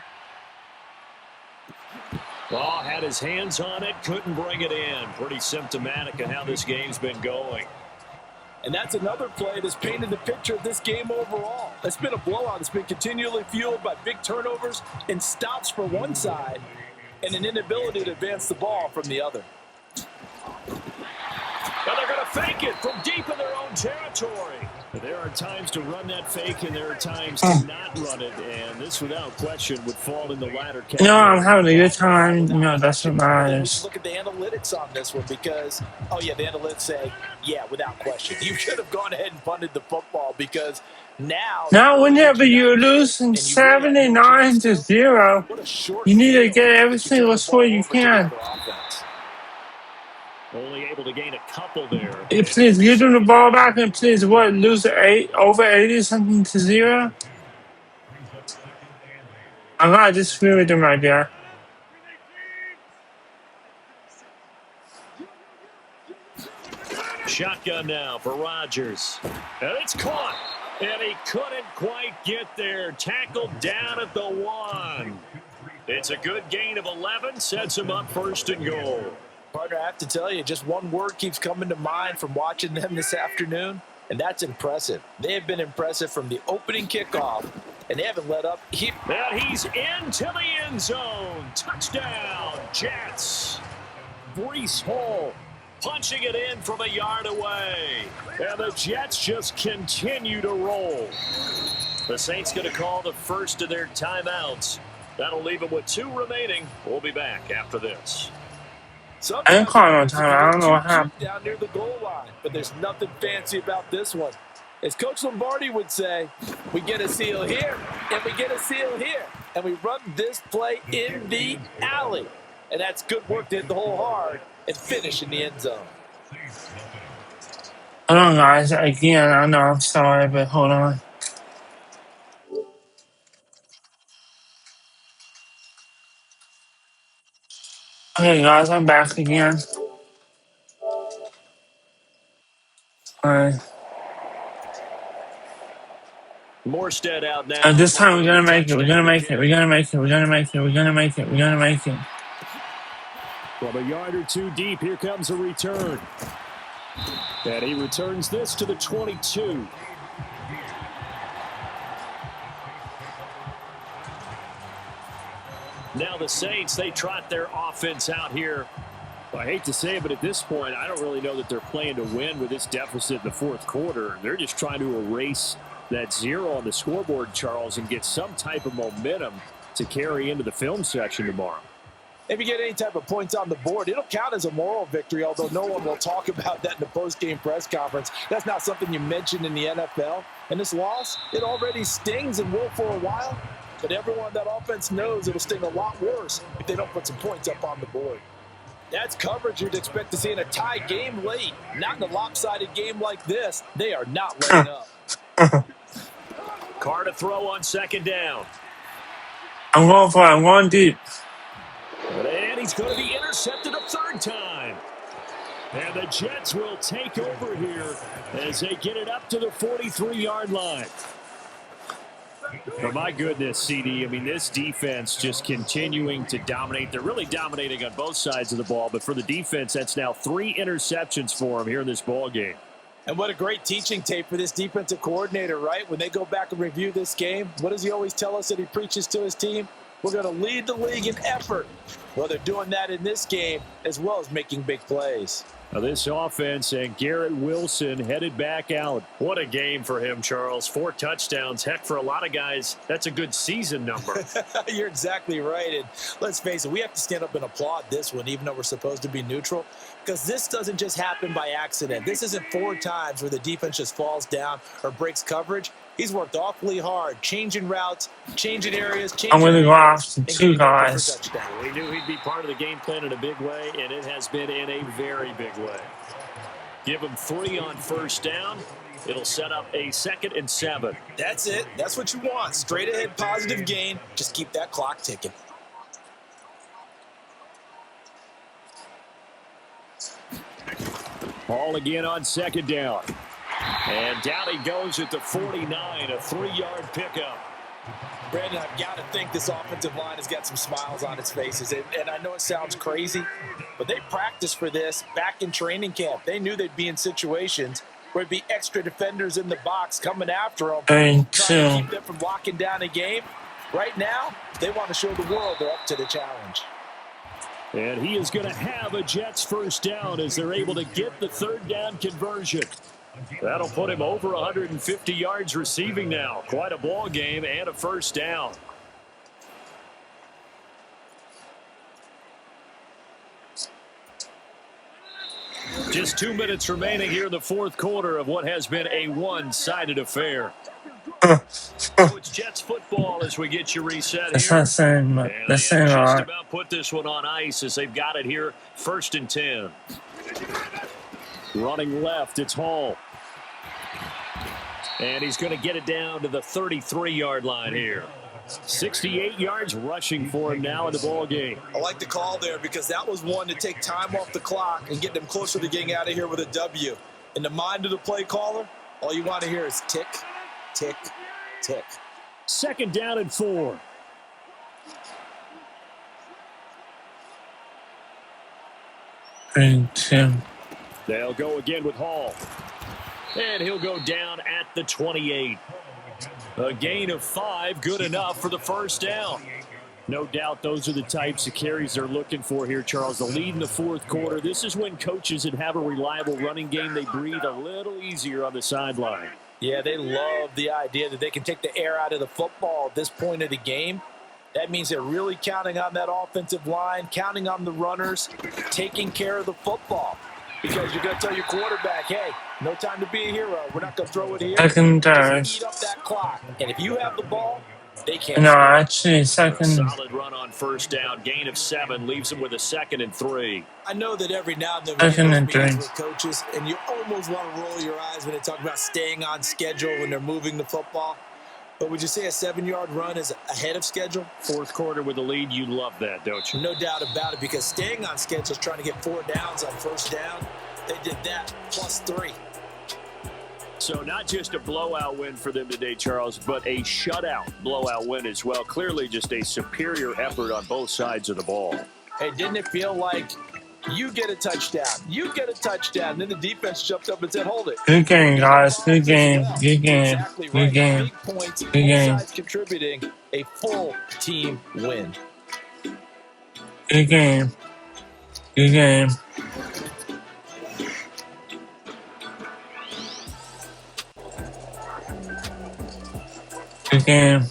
Oh, had his hands on it, couldn't bring it in. Pretty symptomatic of how this game's been going. And that's another play that's painted the picture of this game overall. It's been a blowout. It's been continually fueled by big turnovers and stops for one side and an inability to advance the ball from the other. And they're going to fake it from deep in their own territory. There are times to run that fake, and there are times to not run it. And this, without question, would fall in the latter category. No, I'm having a good time. No, that's what matters. Look at the analytics on this one because, oh, yeah, the analytics say, yeah, without question. You should have gone ahead and punted the football because now... Not whenever you're losing 79-0. You need to get every single score you can. Only able to gain a couple there. Please give them the ball back and please lose over 80-something to 0. I'm gonna disagree with them right there. Shotgun now for Rodgers. And it's caught. And he couldn't quite get there. Tackled down at the 1. It's a good gain of 11. Sets him up 1st and goal. Partner, I have to tell you, just one word keeps coming to mind from watching them this afternoon, and that's impressive. They have been impressive from the opening kickoff, and they haven't let up. And he's into the end zone. Touchdown, Jets. Breece Hall punching it in from a yard away. And the Jets just continue to roll. The Saints going to call the first of their timeouts. That'll leave them with 2 remaining. We'll be back after this. I didn't call it on time. I don't know what happened. Down near the goal line, but there's nothing fancy about this one. As Coach Lombardi would say, we get a seal here, and we get a seal here. And we run this play in the alley. And that's good work to hit the hole hard and finish in the end zone. Hold on, guys. Again, I know I'm sorry, but hold on. Okay, guys, I'm back again. Alright. Morstead out now. And this time we're gonna make it. We're gonna make it. We're gonna make it. We're gonna make it. We're gonna make it. We're gonna make it. From a yard or 2 deep, here comes a return. And he returns this to the 22. Now the Saints, they trot their offense out here. Well, I hate to say it, but at this point, I don't really know that they're playing to win with this deficit in the 4th quarter. They're just trying to erase that 0 on the scoreboard, Charles, and get some type of momentum to carry into the film section tomorrow. If you get any type of points on the board, it'll count as a moral victory, although no one will talk about that in the post-game press conference. That's not something you mention in the NFL. And this loss, it already stings and will for a while. But everyone that offense knows it'll sting a lot worse if they don't put some points up on the board. That's coverage you'd expect to see in a tie game late. Not in a lopsided game like this. They are not letting up. Carr to throw on 2nd down. I'm going for it. I'm going deep. And he's going to be intercepted a 3rd time. And the Jets will take over here as they get it up to the 43-yard line. Oh, my goodness, CD. I mean, this defense just continuing to dominate. They're really dominating on both sides of the ball. But for the defense, that's now 3 interceptions for them here in this ball game. And what a great teaching tape for this defensive coordinator, right? When they go back and review this game, what does he always tell us that he preaches to his team? We're going to lead the league in effort. Well, they're doing that in this game as well as making big plays. Now this offense and Garrett Wilson headed back out. What a game for him, Charles. 4 touchdowns. Heck, for a lot of guys, that's a good season number. You're exactly right. And let's face it, we have to stand up and applaud this one, even though we're supposed to be neutral, because this doesn't just happen by accident. This isn't 4 times where the defense just falls down or breaks coverage. He's worked awfully hard, changing routes, changing areas, I'm going to go after 2 guys. We knew he'd be part of the game plan in a big way, and it has been in a very big way. Give him 3 on 1st down. It'll set up a 2nd and 7. That's it. That's what you want. Straight ahead, positive gain. Just keep that clock ticking. Ball again on 2nd down. And down he goes at the 49, a 3-yard pickup. Brandon, I've got to think this offensive line has got some smiles on its faces. And I know it sounds crazy, but they practiced for this back in training camp. They knew they'd be in situations where there'd be extra defenders in the box coming after them, trying to keep them from locking down a game. Right now, they want to show the world they're up to the challenge. And he is going to have a Jets 1st down as they're able to get the 3rd down conversion. That'll put him over 150 yards receiving now. Quite a ball game and a 1st down. Just 2 minutes remaining here in the 4th quarter of what has been a one-sided affair. So it's Jets football as we get you reset here. It's not saying much. And they just about put this one on ice as they've got it here 1st and 10. Running left, it's Hall. And he's going to get it down to the 33-yard line here. 68 yards rushing for him now in the ball game. I like the call there because that was one to take time off the clock and get them closer to getting out of here with a W. In the mind of the play caller, all you want to hear is tick, tick, tick. 2nd down and 4. And They'll go again with Hall. And he'll go down at the 28. A gain of 5, good enough for the first down. No doubt those are the types of carries they're looking for here, Charles. The lead in the 4th quarter. This is when coaches that have a reliable running game, they breathe a little easier on the sideline. Yeah, they love the idea that they can take the air out of the football at this point of the game. That means they're really counting on that offensive line, counting on the runners, taking care of the football. Because you're going to tell your quarterback, hey, no time to be a hero. We're not going to throw it here. Just eat up that clock. And if you have the ball, they can't. No, actually, second. A solid run on first down. Gain of 7 leaves them with a 2nd and 3. I know that every now and then we have meetings with coaches, and you almost want to roll your eyes when they talk about staying on schedule when they're moving the football. But would you say a 7-yard run is ahead of schedule? 4th quarter with a lead, you love that, don't you? No doubt about it, because staying on schedule is trying to get 4 downs on first down. They did that, plus 3. So not just a blowout win for them today, Charles, but a shutout blowout win as well. Clearly just a superior effort on both sides of the ball. Hey, didn't it feel like you get a touchdown, then the defense jumped up and said, hold it. Good game, guys. Good game. Good game. Exactly right. Good game. Big points, Good game. both sides contributing, a full team win. Good game. Good game. Good game.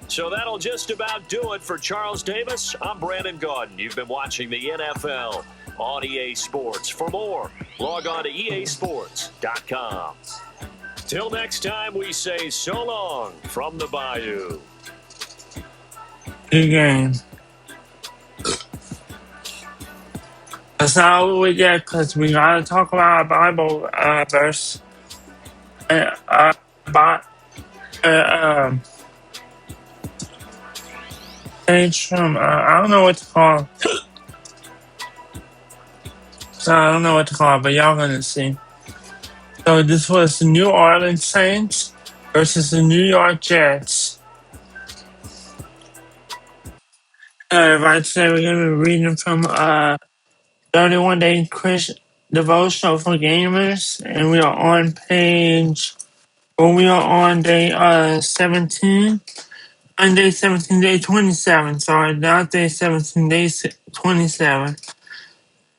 So that'll just about do it for Charles Davis. I'm Brandon Gaudin. You've been watching the NFL on EA Sports. For more, log on to easports.com. Till next time, we say so long from the Bayou. Good game. That's not over yet, because we gotta talk about a Bible verse. Page from I don't know what to call. So I don't know what to call it, but y'all gonna see. So this was the New Orleans Saints versus the New York Jets. Right today we're gonna be reading from 31 Day Christian Devotional for Gamers, and we are on day 17. On day 17, day 27. Sorry, not day 17, day 27.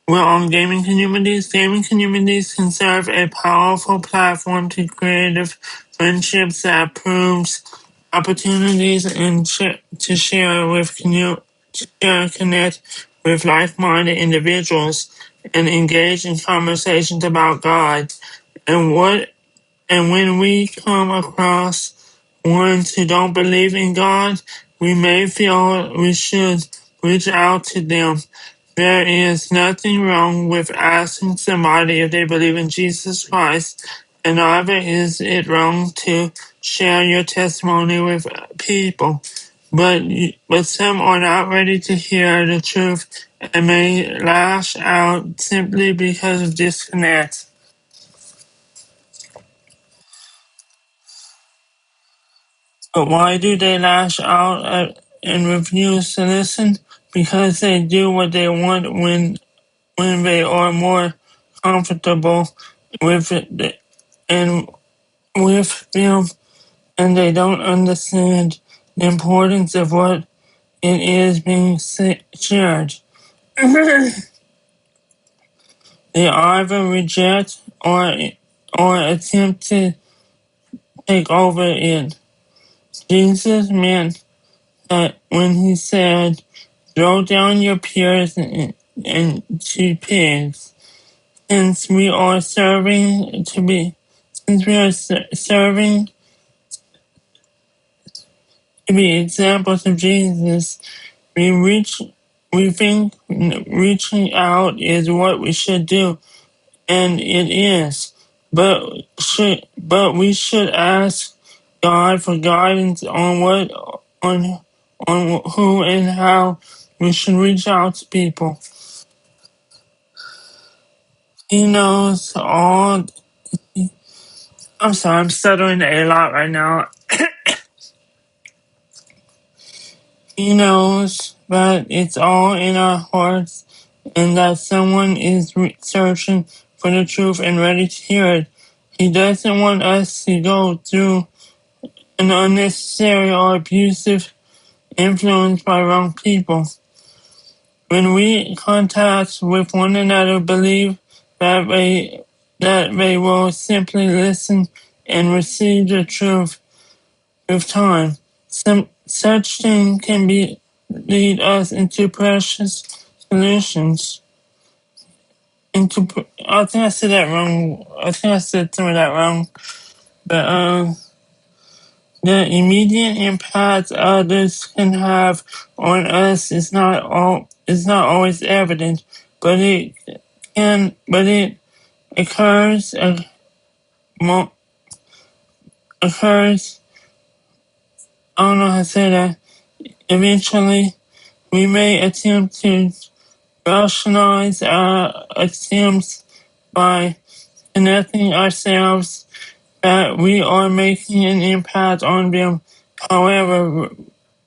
We're on gaming communities. Gaming communities can serve a powerful platform to creative friendships that proves opportunities and to connect with like-minded individuals and engage in conversations about God. And when we come across ones who don't believe in God, we may feel we should reach out to them. There is nothing wrong with asking somebody if they believe in Jesus Christ, and neither is it wrong to share your testimony with people. But some are not ready to hear the truth and may lash out simply because of disconnect. But why do they lash out and refuse to listen? Because they do what they want when they are more comfortable with it and with them, and they don't understand the importance of what it is being shared. They either reject or attempt to take over it. Jesus meant that when he said, "Throw down your peers and to pigs," since we are serving to be examples of Jesus, we think reaching out is what we should do, and it is. But we should ask God for guidance on what on who and how we should reach out to people. He knows all. I'm sorry, I'm stuttering a lot right now. He knows that it's all in our hearts and that someone is searching for the truth and ready to hear it. He doesn't want us to go through an unnecessary or abusive influence by wrong people. When we contact with one another, believe that they will simply listen and receive the truth with time. Such thing can lead us into precious solutions. I think I said that wrong. I think I said some of that wrong. But the immediate impact others can have on us is not always evident, but it occurs occurs. I don't know how to say that. Eventually, we may attempt to rationalize our attempts by connecting ourselves that we are making an impact on them. However,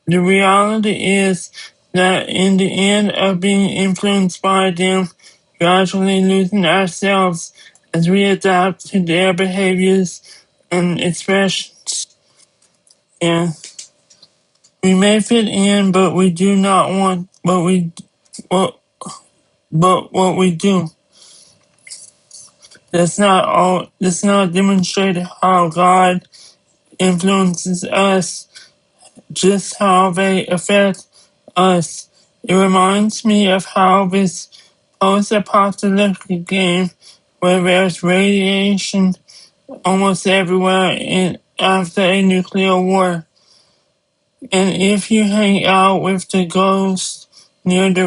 the reality is that in the end of being influenced by them, gradually losing ourselves as we adapt to their behaviors and expressions. Yeah. We may fit in, but we do not want what we do. That's not demonstrate how God influences us, just how they affect us. It reminds me of how this post-apocalyptic game where there's radiation almost everywhere after a nuclear war. And if you hang out with the ghosts near the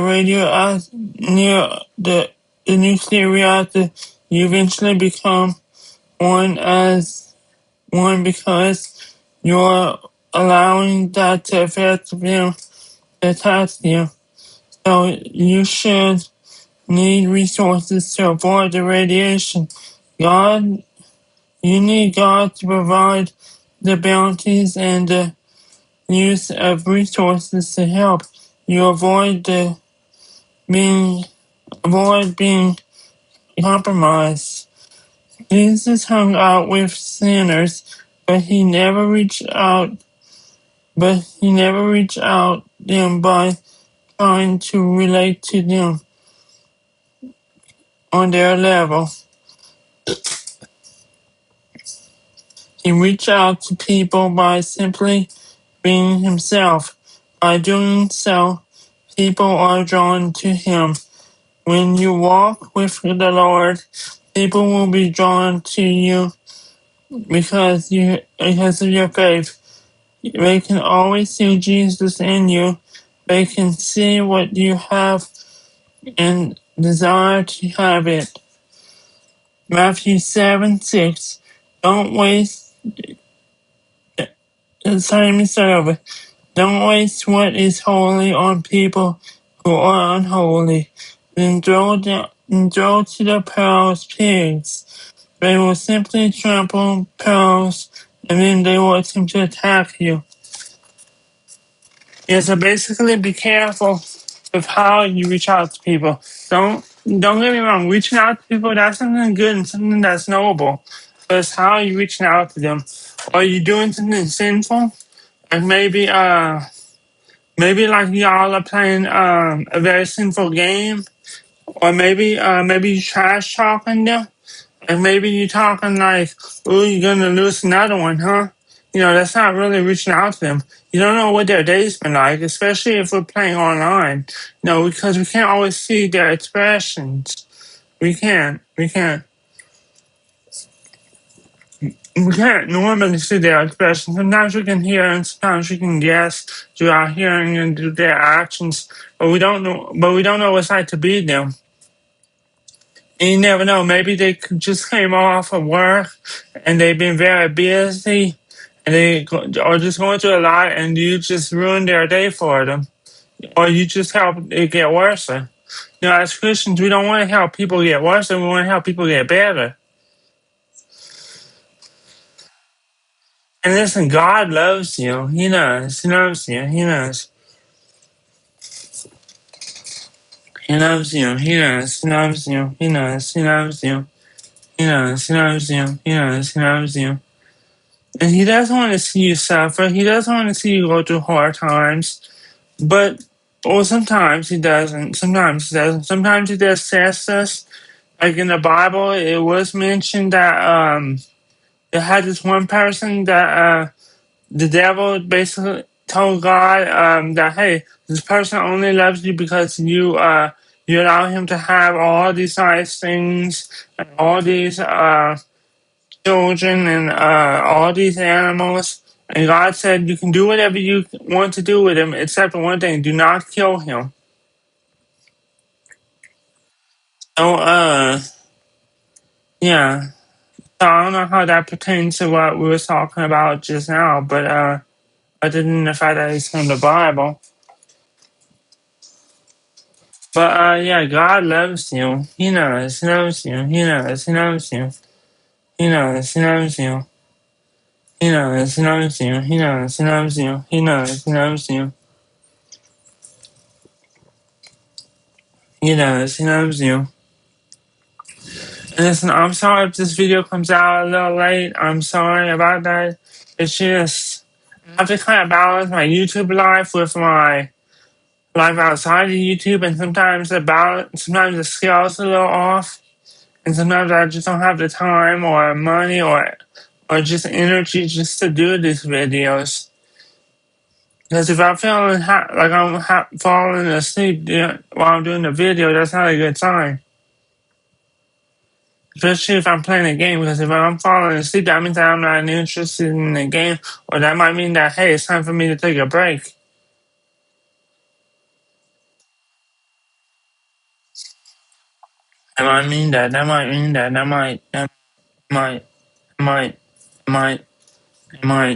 nuclear reactor, you eventually become one because you're allowing that to affect them, attack you. So you should need resources to avoid the radiation. You need God to provide the bounties and the use of resources to help you avoid being compromised. Jesus hung out with sinners, but he never reached out them by trying to relate to them on their level. He reached out to people by simply being himself. By doing so, people are drawn to him. When you walk with the Lord, people will be drawn to you because of your faith. They can always see Jesus in you. They can see what you have and desire to have it. Matthew 7:6. Don't waste. Sorry, let me start over. Don't waste what is holy on people who are unholy. Then throw to the pearls pigs. They will simply trample pearls, and then they will attempt to attack you. Yeah, so basically be careful with how you reach out to people. Don't get me wrong, reaching out to people, that's something good and something that's noble. But it's how you reaching out to them. Are you doing something sinful? Like maybe like y'all are playing a very sinful game, or maybe you trash talking them, and maybe you talking like, "Oh, you're gonna lose another one, huh?" That's not really reaching out to them. You don't know what their day's been like, especially if we're playing online. Because we can't always see their expressions. We can't normally see their expressions. Sometimes we can hear and sometimes we can guess through our hearing and through their actions, but we don't know what it's like to be them. And you never know, maybe they just came off of work and they've been very busy and they are just going through a lot, and you just ruin their day for them, or you just help it get worse. As Christians, we don't want to help people get worse, and we want to help people get better. And listen, God loves you. He knows. He loves you. He knows. He loves you. He knows. He loves you. He knows. He loves you. He knows. He loves you. He knows. He loves you. And He doesn't want to see you suffer. He doesn't want to see you go through hard times. But, or sometimes He doesn't. Sometimes He doesn't. Sometimes He does test us. Like in the Bible, it was mentioned that it had this one person that the devil basically told God that, hey, this person only loves you because you allow him to have all these nice things and all these children and all these animals. And God said, you can do whatever you want to do with him, except for one thing: do not kill him. So, yeah. So I don't know how that pertains to what we were talking about just now, but other than the fact that it's from the Bible. But yeah, God loves you. He knows. He loves you. He knows. He loves you. He knows. He loves you. He knows. He loves you. He knows. He loves you. He knows. He loves you. He knows. He loves you. And listen, I'm sorry if this video comes out a little late. I'm sorry about that. It's just I have to kind of balance my YouTube life with my life outside of YouTube, and sometimes the scale's a little off. And sometimes I just don't have the time or money or just energy just to do these videos. Because if I'm feeling like I'm falling asleep while I'm doing the video, that's not a good sign. Especially if I'm playing a game, because if I'm falling asleep, that means that I'm not interested in the game, or that might mean that, hey, it's time for me to take a break. That might mean that, that might, might, might, might, might,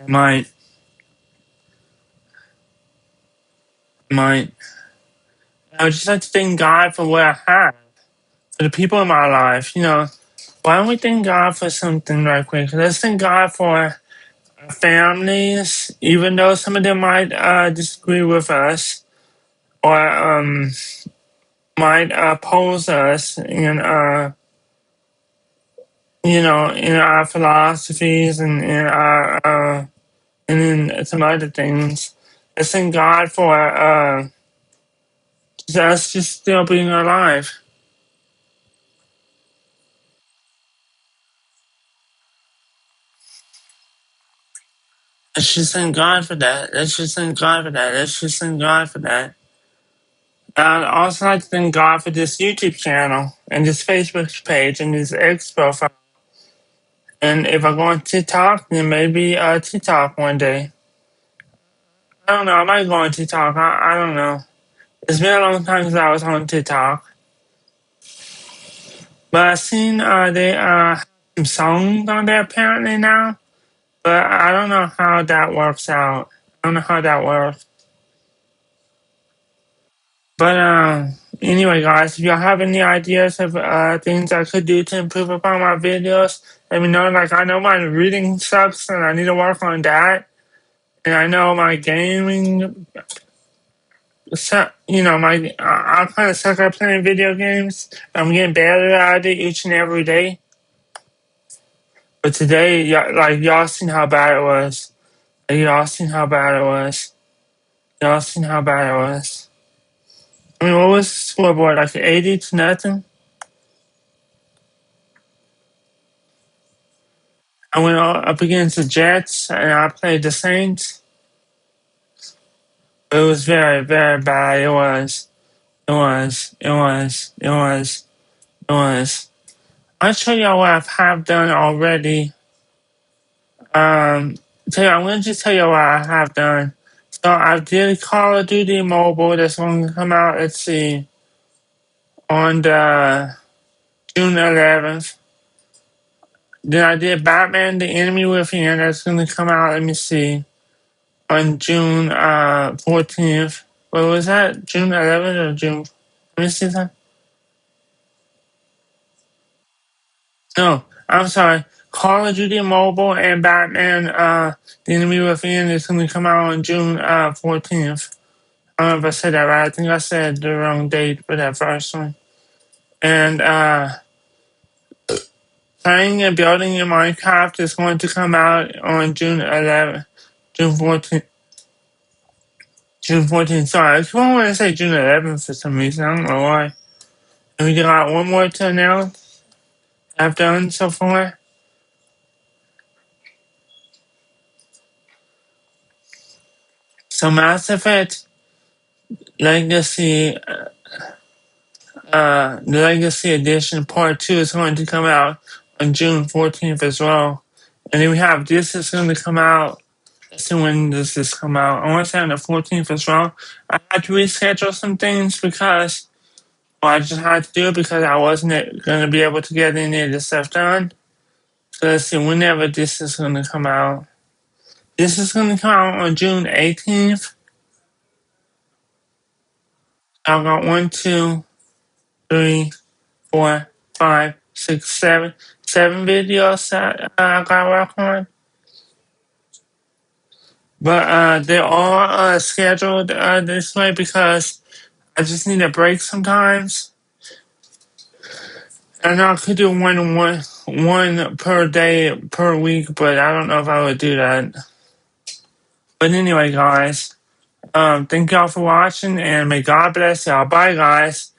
might, might. I would just like to thank God for what I have, for the people in my life. Why don't we thank God for something right quick? Let's thank God for our families, even though some of them might disagree with us or might oppose us in our philosophies and in our and in some other things. Let's thank God for us just still being alive. Let's just thank God for that. Let's just thank God for that. Let's just thank God for that. I'd also like to thank God for this YouTube channel and this Facebook page and this X profile. And if I go on TikTok, then maybe TikTok one day. I don't know. I might go on TikTok. I don't know. It's been a long time since I was on TikTok. But I've seen they have some songs on there apparently now. But I don't know how that works out. I don't know how that works. But anyway, guys, if y'all have any ideas of things I could do to improve upon my videos, let me know. Like, I know my reading sucks, and I need to work on that. And I know my gaming, I kind of suck at playing video games. I'm getting better at it each and every day. But today, y'all seen how bad it was. Y'all seen how bad it was. Y'all seen how bad it was. I mean, what was the scoreboard? Like 80-0? I went up against the Jets and I played the Saints. It was very, very bad. It was. It was. It was. It was. It was. I'll show y'all what I have done already. I'm going to just tell you what I have done. So I did Call of Duty Mobile that's going to come out, let's see, on the June 11th. Then I did Batman the Enemy Within that's going to come out, let me see, on June 14th. What was that? June 11th or June? Let me see that. No, I'm sorry. Call of Duty Mobile and Batman the Enemy Within is going to come out on June 14th. I don't know if I said that right. I think I said the wrong date for that first one. And Playing and Building in Minecraft is going to come out on June 11th, June 14th. June 14th. Sorry, I keep on wanting to say June 11th for some reason. I don't know why. And we got one more to announce I've done so far. So Mass Effect Legacy, the Legacy Edition Part 2 is going to come out on June 14th as well. And then we have this is going to come out. Let's see, when does this come out? I want to say on the 14th as well. I had to reschedule some things because, well, I just had to do it because I wasn't going to be able to get any of this stuff done. So let's see, whenever this is going to come out. This is going to come out on June 18th. I've got 1, 2, 3, 4, 5, 6, 7, 7 videos that I got to work on. But they're all scheduled this way because I just need a break sometimes. And I could do one per day per week, but I don't know if I would do that. But anyway, guys, thank y'all for watching, and may God bless y'all. Bye, guys,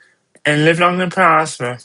and live long and prosper.